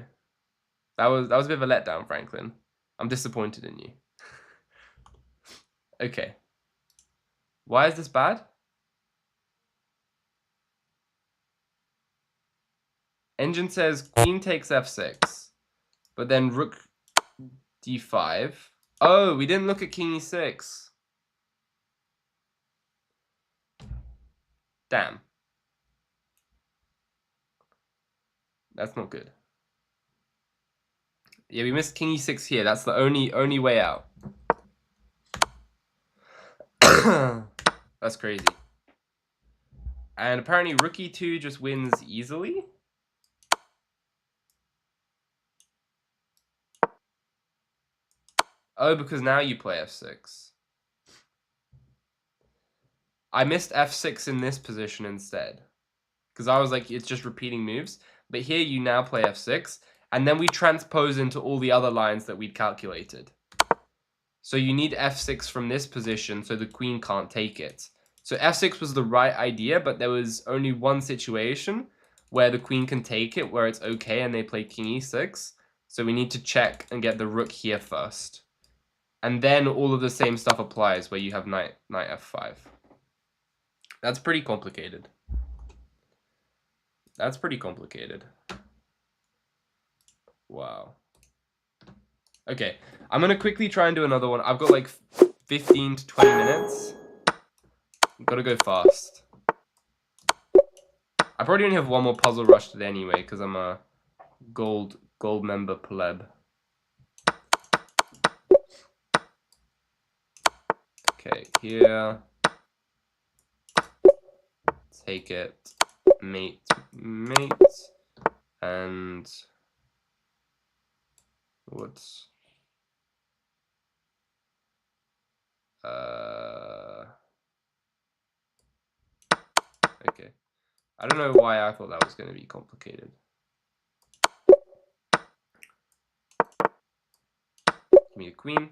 That was a bit of a letdown, Franklin. I'm disappointed in you. Okay. Why is this bad? Engine says queen takes f6, but then rook d5. Oh, we didn't look at king e6. Damn. That's not good. Yeah, we missed king e6 here. That's the only way out. That's crazy. And apparently rook e2 just wins easily. Oh, because now you play f6. I missed f6 in this position instead. Because I was like, it's just repeating moves. But here you now play f6. And then we transpose into all the other lines that we'd calculated. So you need f6 from this position so the queen can't take it. So f6 was the right idea, but there was only one situation where the queen can take it, where it's okay, and they play king e6. So we need to check and get the rook here first. And then all of the same stuff applies where you have knight f5. That's pretty complicated. That's pretty complicated. Wow. Okay, I'm going to quickly try and do another one. I've got like 15 to 20 minutes. I've got to go fast. I probably only have one more puzzle rush today anyway, because I'm a gold member pleb. Okay, here. Take it. Mate. And what's... Okay. I don't know why I thought that was going to be complicated. Give me a queen.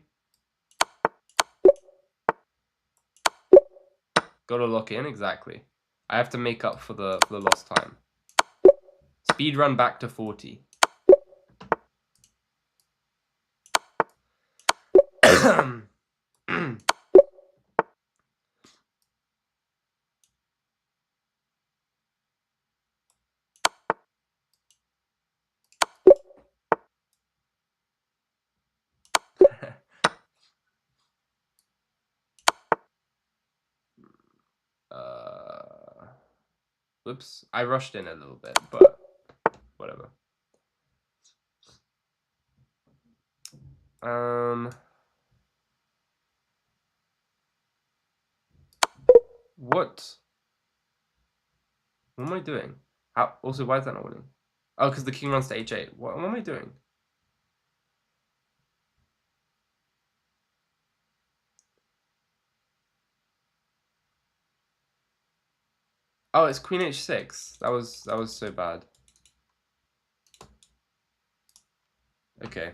Gotta lock in, exactly. I have to make up for the lost time. Speed run back to 40. Whoops, I rushed in a little bit, but whatever. What? What am I doing? How, also, why is that not winning? Oh, because the king runs to h8. What am I doing? Oh, it's queen h6. That was so bad. Okay.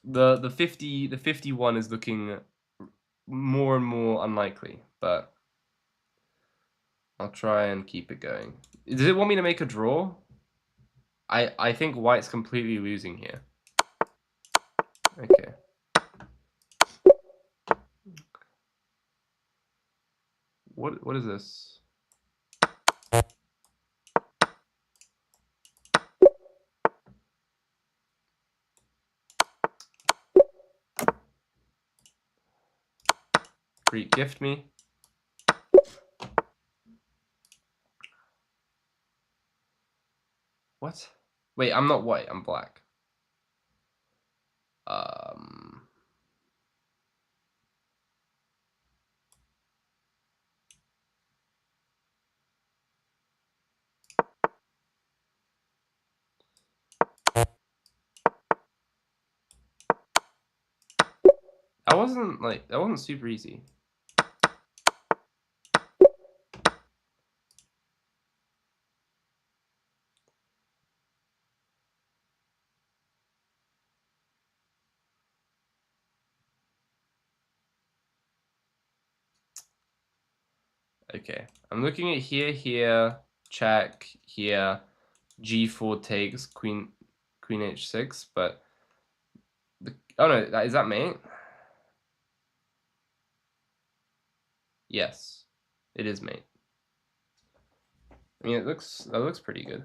The 51 is looking more and more unlikely, but I'll try and keep it going. Does it want me to make a draw? I think white's completely losing here. Okay. What is this? Gift me. What? Wait, I'm not white, I'm black. That wasn't super easy. Okay, I'm looking at here, check, here, g4 takes, queen queen h6, but oh no, is that mate? Yes, it is mate. I mean, that looks pretty good.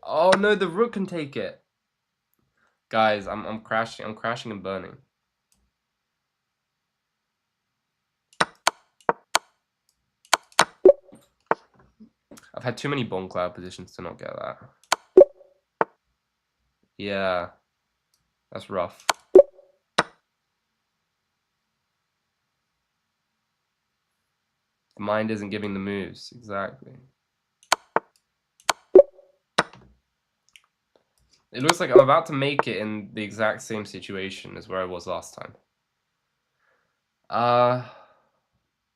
Oh no, the rook can take it. Guys, I'm crashing. I'm crashing and burning. I've had too many bomb cloud positions to not get that. Yeah, that's rough. The mind isn't giving the moves, exactly. It looks like I'm about to make it in the exact same situation as where I was last time.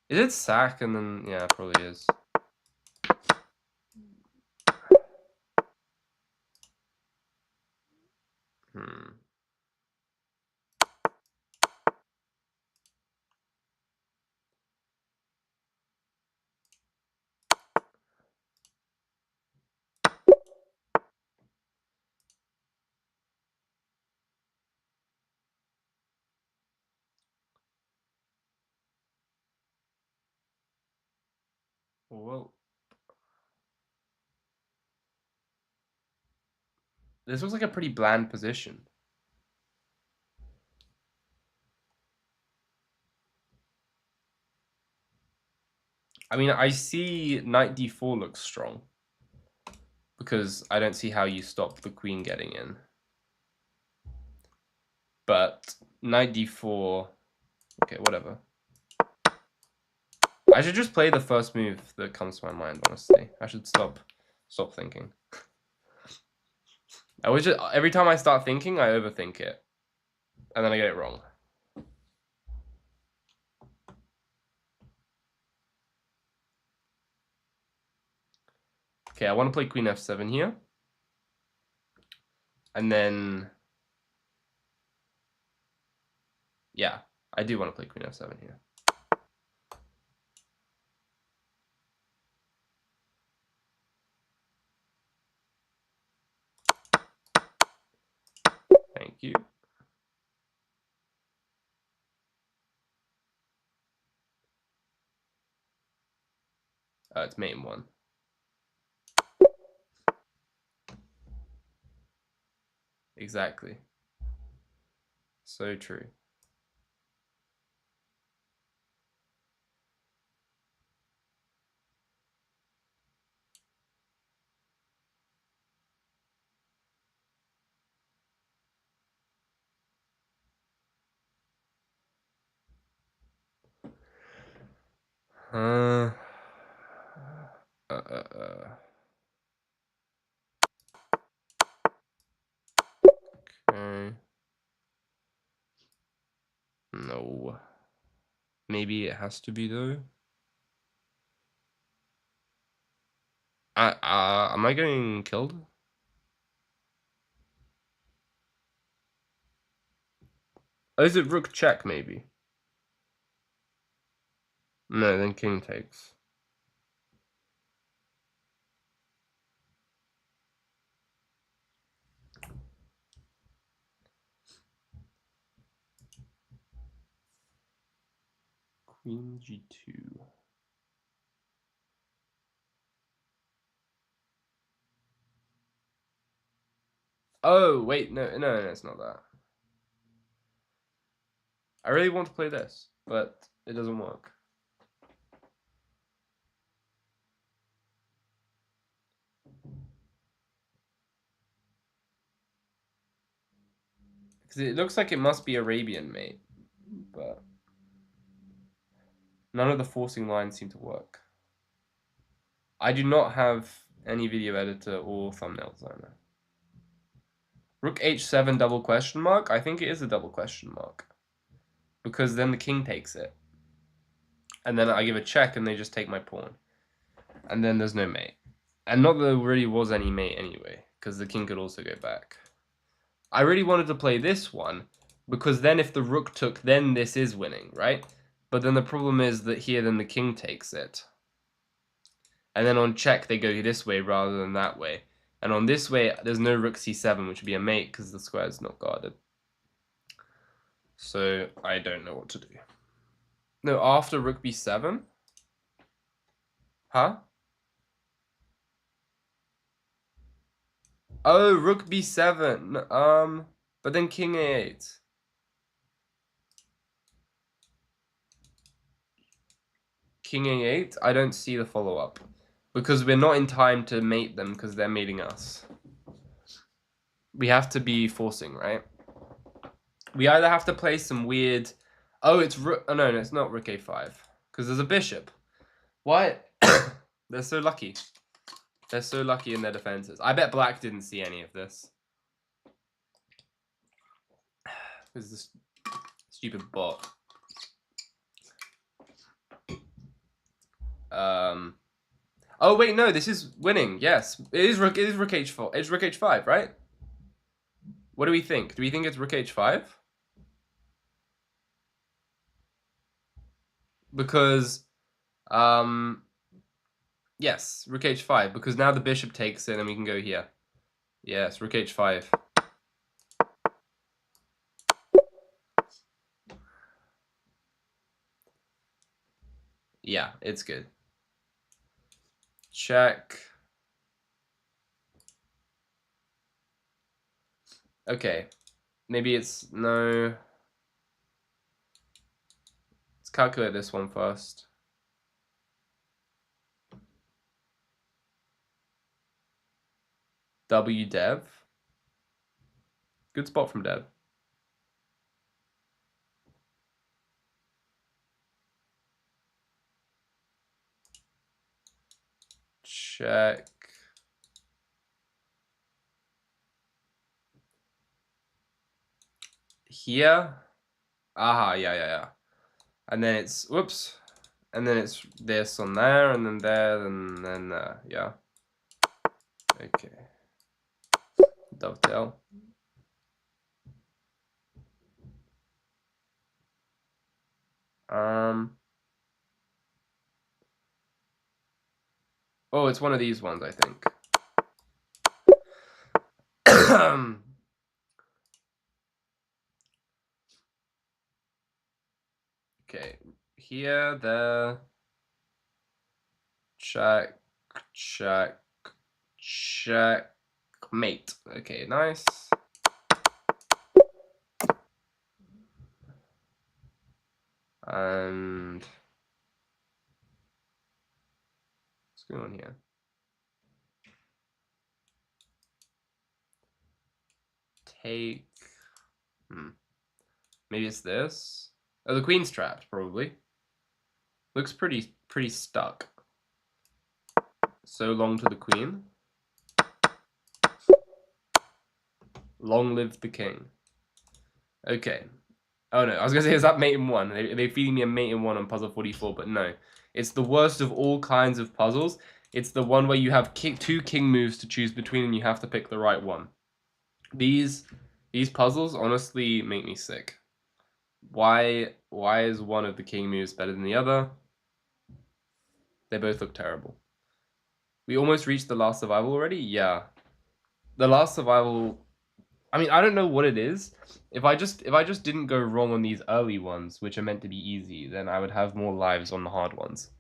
Is it sack and then, yeah, it probably is. Well, this looks like a pretty bland position. I mean, I see knight d4 looks strong, because I don't see how you stop the queen getting in. But knight d4, okay, whatever. I should just play the first move that comes to my mind, honestly. I should stop thinking. Every time I start thinking, I overthink it. And then I get it wrong. Okay, I want to play queen f7 here. And then... yeah, I do want to play queen f7 here. Thank you. It's mate in 1. Exactly. So true. Okay. No. Maybe it has to be though. Am I getting killed? Oh, is it rook check maybe? No, then king takes. Queen g2. Oh, wait, no, it's not that. I really want to play this, but it doesn't work. Because it looks like it must be Arabian mate, but none of the forcing lines seem to work. I do not have any video editor or thumbnail designer. Rook h7 double question mark? I think it is a double question mark. Because then the king takes it. And then I give a check and they just take my pawn. And then there's no mate. And not that there really was any mate anyway, because the king could also go back. I really wanted to play this one, because then if the rook took, then this is winning, right? But then the problem is that here then the king takes it. And then on check, they go this way rather than that way. And on this way, there's no rook c7, which would be a mate because the square is not guarded. So I don't know what to do. No, after rook b7? Huh? Oh, rook b7. But then king a8. King a8? I don't see the follow-up. Because we're not in time to mate them because they're mating us. We have to be forcing, right? We either have to play some weird... Oh, it's rook... Oh, no, it's not rook a5. Because there's a bishop. Why? They're so lucky. They're so lucky in their defenses. I bet black didn't see any of this. Because this stupid bot. Oh wait, no, this is winning. Yes, it is rook h4. It's rook h5, right? What do we think? Do we think it's rook h5? Because, yes, rook h5. Because now the bishop takes it and we can go here. Yes, rook h5. Yeah, it's good. Check. Okay. Maybe it's... No. Let's calculate this one first. W dev. Good spot from dev. Check. Here. Aha, yeah. And then it's, whoops. And then it's this on there, and then there, and then yeah. Okay. Dovetail. Oh, it's one of these ones, I think. Okay. Here, there. Check. Mate. Okay, nice. And what's going on here? Take. Maybe it's this. Oh, the queen's trapped, probably. Looks pretty stuck. So long to the queen. Long live the king. Okay. Oh no, I was gonna say, is that mate in one? They're feeding me a mate in one on puzzle 44, but no. It's the worst of all kinds of puzzles. It's the one where you have two king moves to choose between and you have to pick the right one. These puzzles honestly make me sick. Why is one of the king moves better than the other? They both look terrible. We almost reached the last survival already? Yeah. The last survival... I mean, I don't know what it is. If I just didn't go wrong on these early ones, which are meant to be easy, then I would have more lives on the hard ones.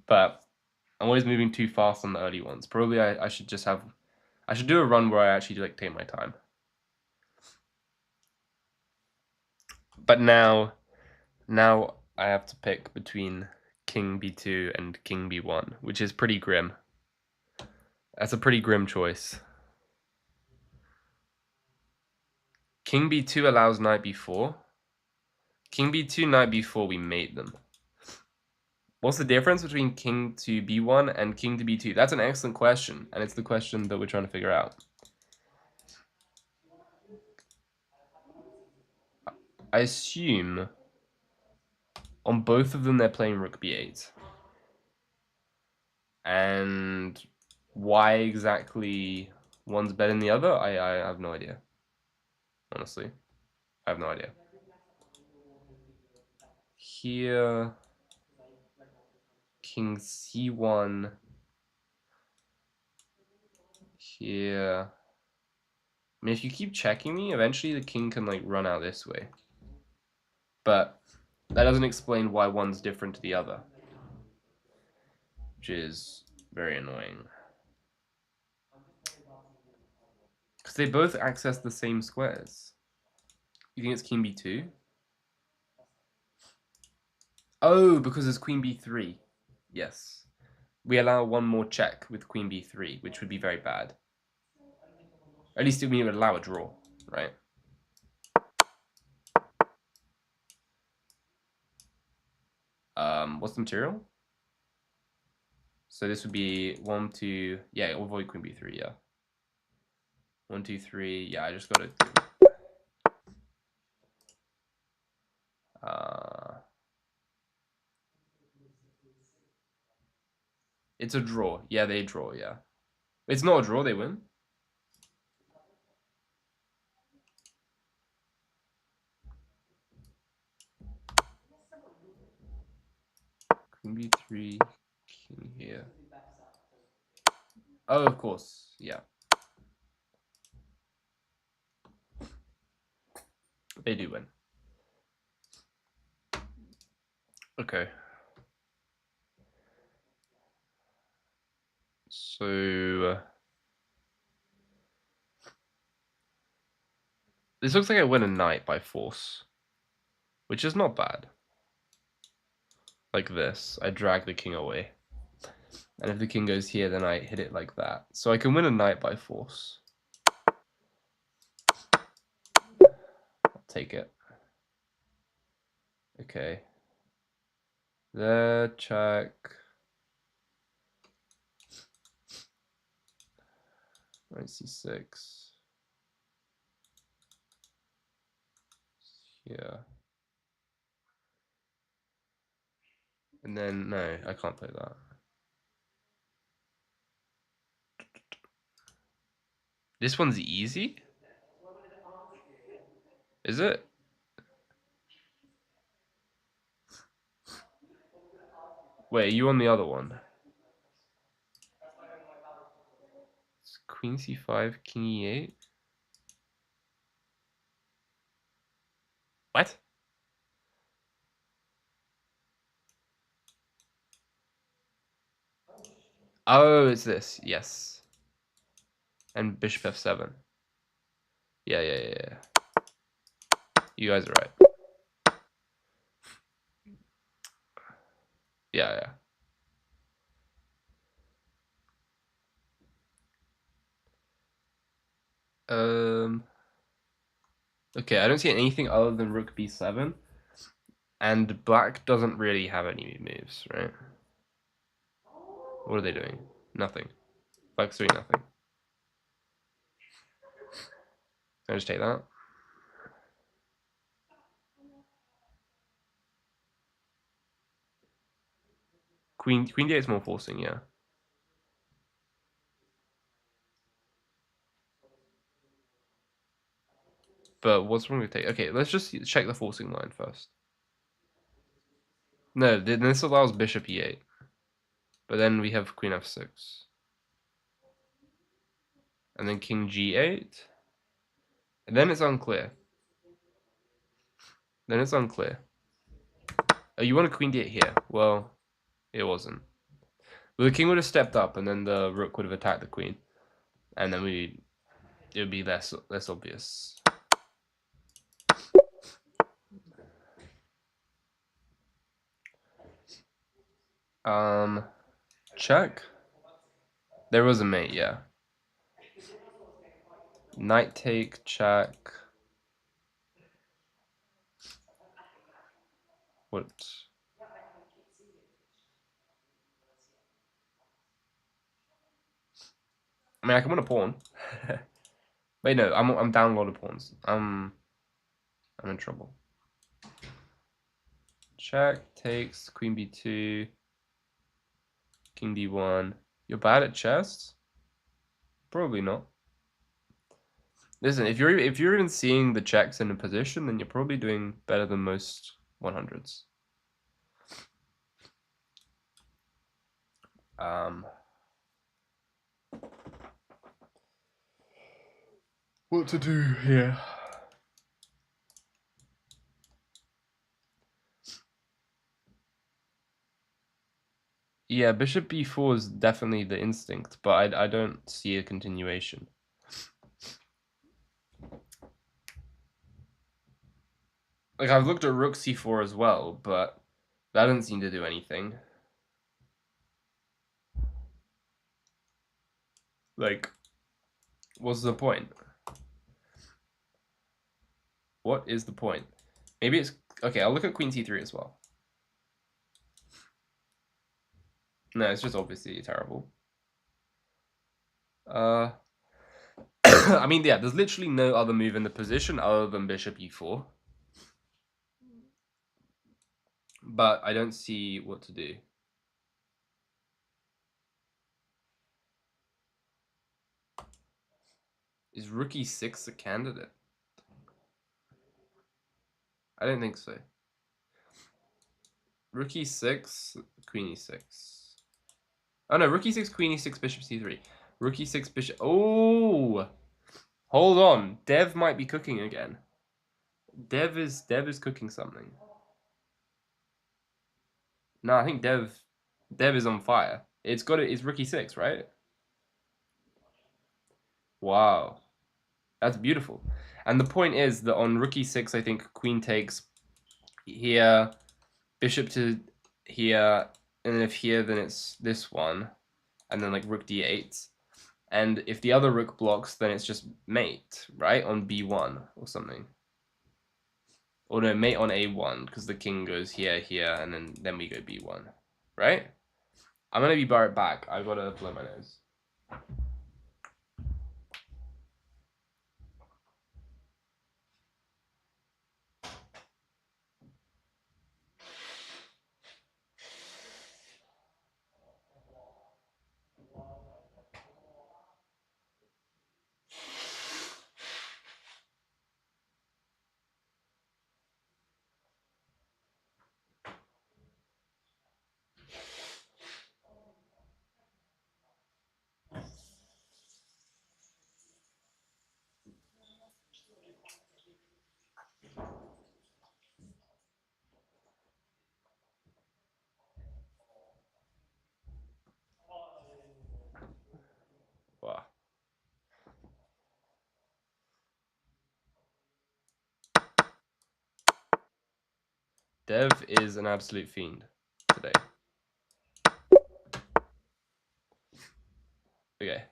But I'm always moving too fast on the early ones. Probably I should just have... I should do a run where I actually like take my time. But now I have to pick between king b2 and king b1, which is pretty grim. That's a pretty grim choice. King b2 allows knight b4. King b2, knight b4, we mate them. What's the difference between king to b1 and king to b2? That's an excellent question, and it's the question that we're trying to figure out. I assume on both of them they're playing rook b8. And why exactly one's better than the other, I have no idea. Honestly, I have no idea. Here, king c1 here. I mean, if you keep checking me, eventually the king can like run out this way. But that doesn't explain why one's different to the other, which is very annoying. Because they both access the same squares. You think it's queen b2? Oh, because it's queen b3. Yes. We allow one more check with queen b3, which would be very bad. At least we would allow a draw, right? What's the material? So this would be 1, 2, yeah, avoid queen b3, yeah. 1, 2, 3, yeah, I just got it. It's a draw. Yeah, they draw, yeah. It's not a draw, they win. Queen b3, king here. Oh, of course, yeah. They do win. Okay. So this looks like I win a knight by force, which is not bad. Like this, I drag the king away. And if the king goes here, then I hit it like that. So I can win a knight by force. I'll take it. Okay. There, check. Knight c6. Here. And then, no, I can't play that. This one's easy? Is it? Wait, are you on the other one? It's queen c5, king e8. What? Oh, it's this. Yes. And bishop f7. Yeah. You guys are right. Yeah. Okay, I don't see anything other than rook b7. And black doesn't really have any moves, right? What are they doing? Nothing. Black's doing nothing. Can I just take that? Queen d8 is more forcing, yeah. But what's wrong with take? Okay, let's just check the forcing line first. No, this allows bishop e8. But then we have queen f6. And then king g8. And then it's unclear. Oh, you want a queen d8 here? Well, it wasn't. Well, the king would have stepped up, and then the rook would have attacked the queen. And then it would be less obvious. Check. There was a mate, yeah. Knight take, check. What? I mean, I can win a pawn. Wait, no, I'm down a lot of pawns. I'm in trouble. Check, takes, queen b2, king d1. You're bad at chess? Probably not. Listen, if you're even seeing the checks in a position, then you're probably doing better than most 100s. What to do here? Yeah, bishop b4 is definitely the instinct, but I don't see a continuation. Like, I've looked at rook c4 as well, but that doesn't seem to do anything. Like, what's the point? What is the point? Maybe it's... Okay, I'll look at queen c3 as well. No, it's just obviously terrible. I mean, yeah, there's literally no other move in the position other than bishop e4. But I don't see what to do. Is rook e6 a candidate? I don't think so. Rook e6, queen e6. Oh no, rook e6, queen e6, bishop c3. Rook e6, bishop... Oh! Hold on. Dev might be cooking again. Dev is cooking something. No, I think Dev is on fire. It's rook e6, right? Wow. That's beautiful. And the point is that on rook e6, I think queen takes here, bishop to here, and then if here, then it's this one, and then like rook d8. And if the other rook blocks, then it's just mate, right? On b1 or something. Or no, mate on a1, because the king goes here, here, and then we go b1, right? I'm going to be right back. I've got to blow my nose. Wow. Dev is an absolute fiend today. Okay.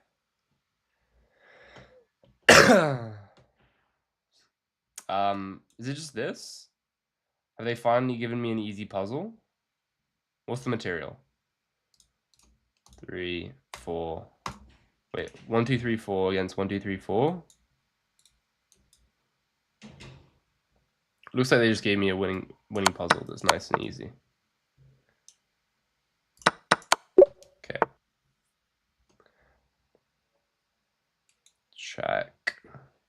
Is it just this? Have they finally given me an easy puzzle? What's the material? 3, 4. Wait, 1, 2, 3, 4 against 1, 2, 3, 4. Looks like they just gave me a winning puzzle that's nice and easy. Okay. Check.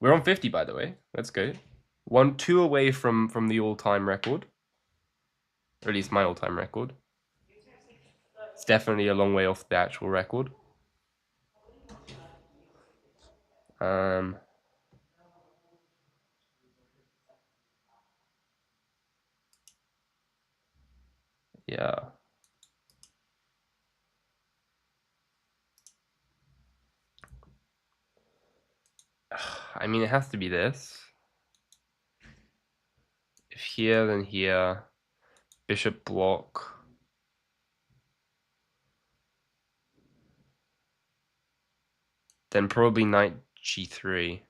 We're on 50, by the way. That's good. 2 away from the all-time record. Or at least my all-time record. It's definitely a long way off the actual record. Yeah. I mean, it has to be this. If here, then here. Bishop block. Then probably knight g3.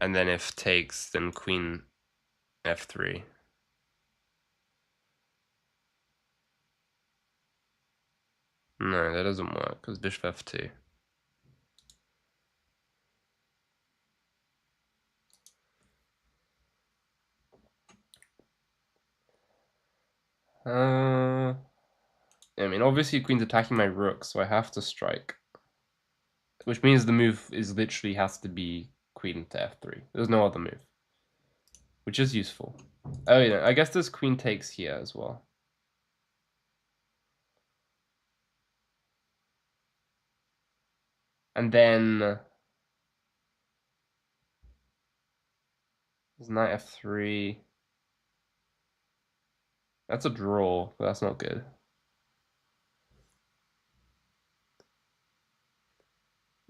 And then if takes, then queen f3. No, that doesn't work, because bishop f2. I mean, obviously queen's attacking my rook, so I have to strike. Which means the move is literally has to be queen to f3. There's no other move. Which is useful. Oh, yeah, I guess there's queen takes here as well. And then there's knight f3. That's a draw, but that's not good.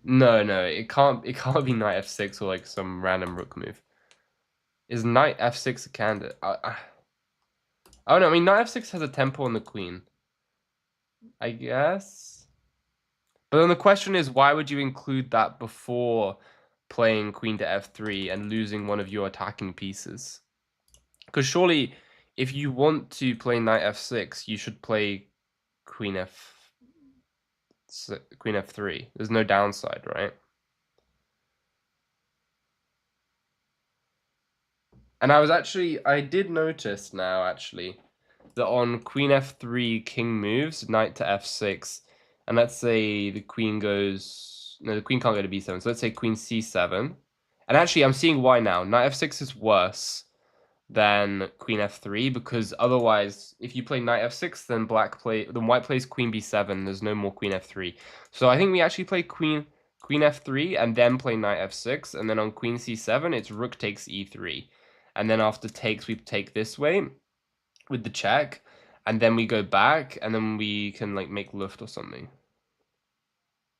No, no, it can't be knight f6 or like some random rook move. Is knight f6 a candidate? Oh no, I mean knight f6 has a tempo on the queen. I guess. But then the question is, why would you include that before playing queen to f3 and losing one of your attacking pieces? Because surely, if you want to play knight f6, you should play queen queen f3. There's no downside, right? And I did notice now actually that on queen f3 king moves knight to f6, and let's say the queen goes, no, the queen can't go to b7, so let's say queen c7, and actually I'm seeing why now. Knight f6 is worse than queen f3 because otherwise if you play knight f6 then white plays queen b7, there's no more queen f3. So I think we actually play queen f3 and then play knight f6, and then on queen c7 it's rook takes e3, and then after takes we take this way with the check, and then we go back, and then we can like make luft or something,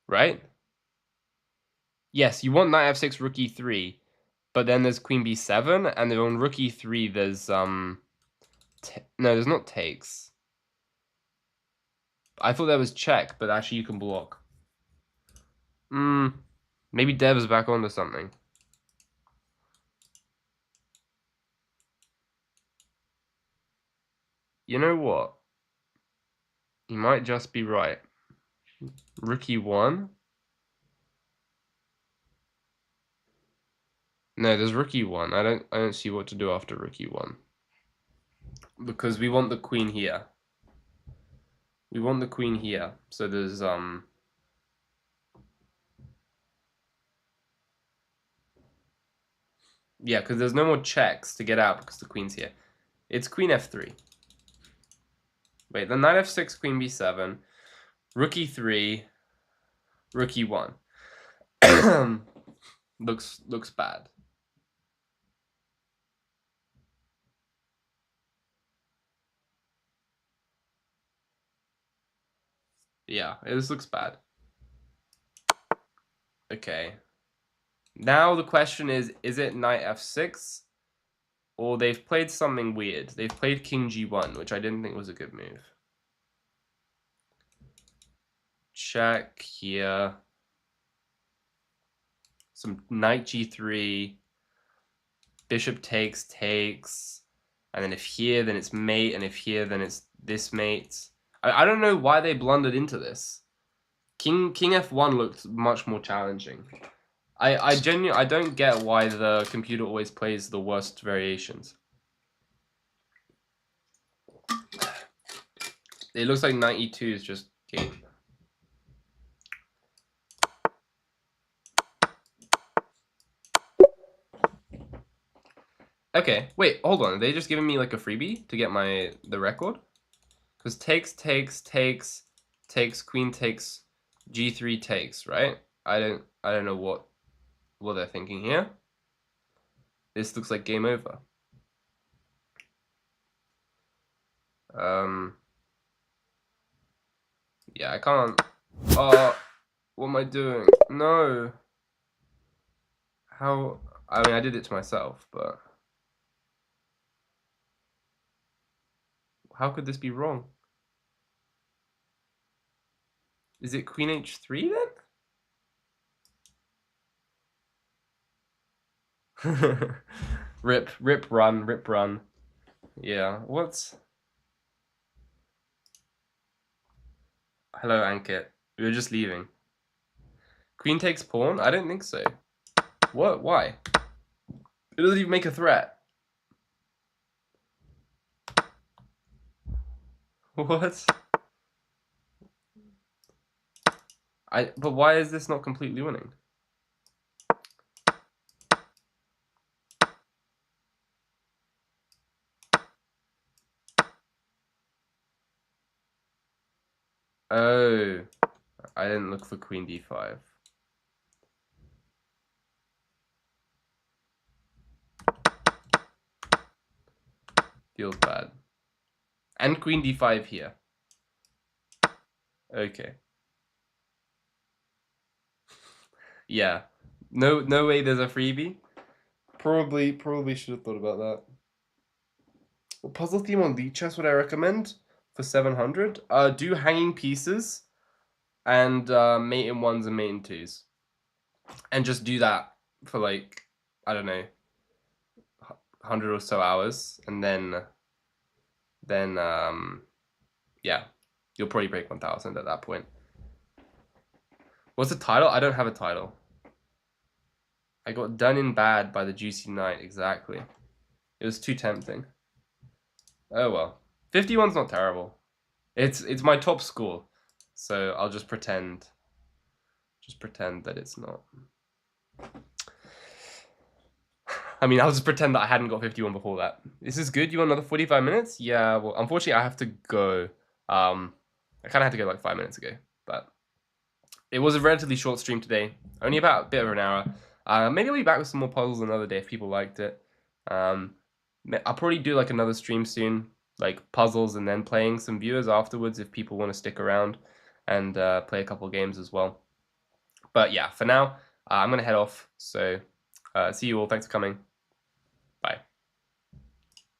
right? Yes, you want knight f6 rook e3, but then there's queen b7, and then on rook e3 there's no, there's not takes. I thought there was check, but actually you can block. Maybe Dev's back onto something. You know what? He might just be right. Rook e1. No, there's rook e1. I don't see what to do after rook e1. Because we want the queen here. We want the queen here. So there's yeah, because there's no more checks to get out because the queen's here. It's queen f3. Wait, then knight f6, queen b7, rook e3, rook e1. looks bad. Yeah, this looks bad. Okay. Now the question is it knight f6? Or they've played something weird. They've played king g1, which I didn't think was a good move. Check here. Some knight g3. Bishop takes. And then if here, then it's mate. And if here, then it's this mate. I don't know why they blundered into this. King f1 looked much more challenging. I genuinely I don't get why the computer always plays the worst variations. It looks like knight e2 is just game. Okay, wait, hold on. Are they just giving me like a freebie to get the record? Because takes, queen takes, g3 takes, right? I don't know what they're thinking here. This looks like game over. Yeah, I can't. Oh, what am I doing? No. How? I mean, I did it to myself, but how could this be wrong? Is it queen h3 then? Rip, run. Yeah, what's... Hello, Ankit. We were just leaving. Queen takes pawn? I don't think so. What? Why? It doesn't even make a threat. What? But why is this not completely winning? Oh, I didn't look for queen d5. Feels bad. And queen d5 here. Okay. Yeah. No way there's a freebie. Probably should have thought about that. What puzzle theme on Lead Chess would I recommend for 700? Do hanging pieces and mate in ones and mate in twos. And just do that for like, I don't know, 100 or so hours, and then yeah, you'll probably break 1000 at that point. What's the title? I don't have a title. I got done in bad by the Juicy Knight, exactly. It was too tempting. Oh well. 51's not terrible. It's my top score, so I'll just pretend that it's not. I mean, I'll just pretend that I hadn't got 51 before that. This is good. You want another 45 minutes? Yeah, well, unfortunately, I have to go. I kind of had to go like 5 minutes ago, but it was a relatively short stream today. Only about a bit over an hour. Maybe I'll be back with some more puzzles another day if people liked it. I'll probably do like another stream soon, like puzzles and then playing some viewers afterwards if people want to stick around and play a couple games as well. But yeah, for now, I'm going to head off. So see you all. Thanks for coming.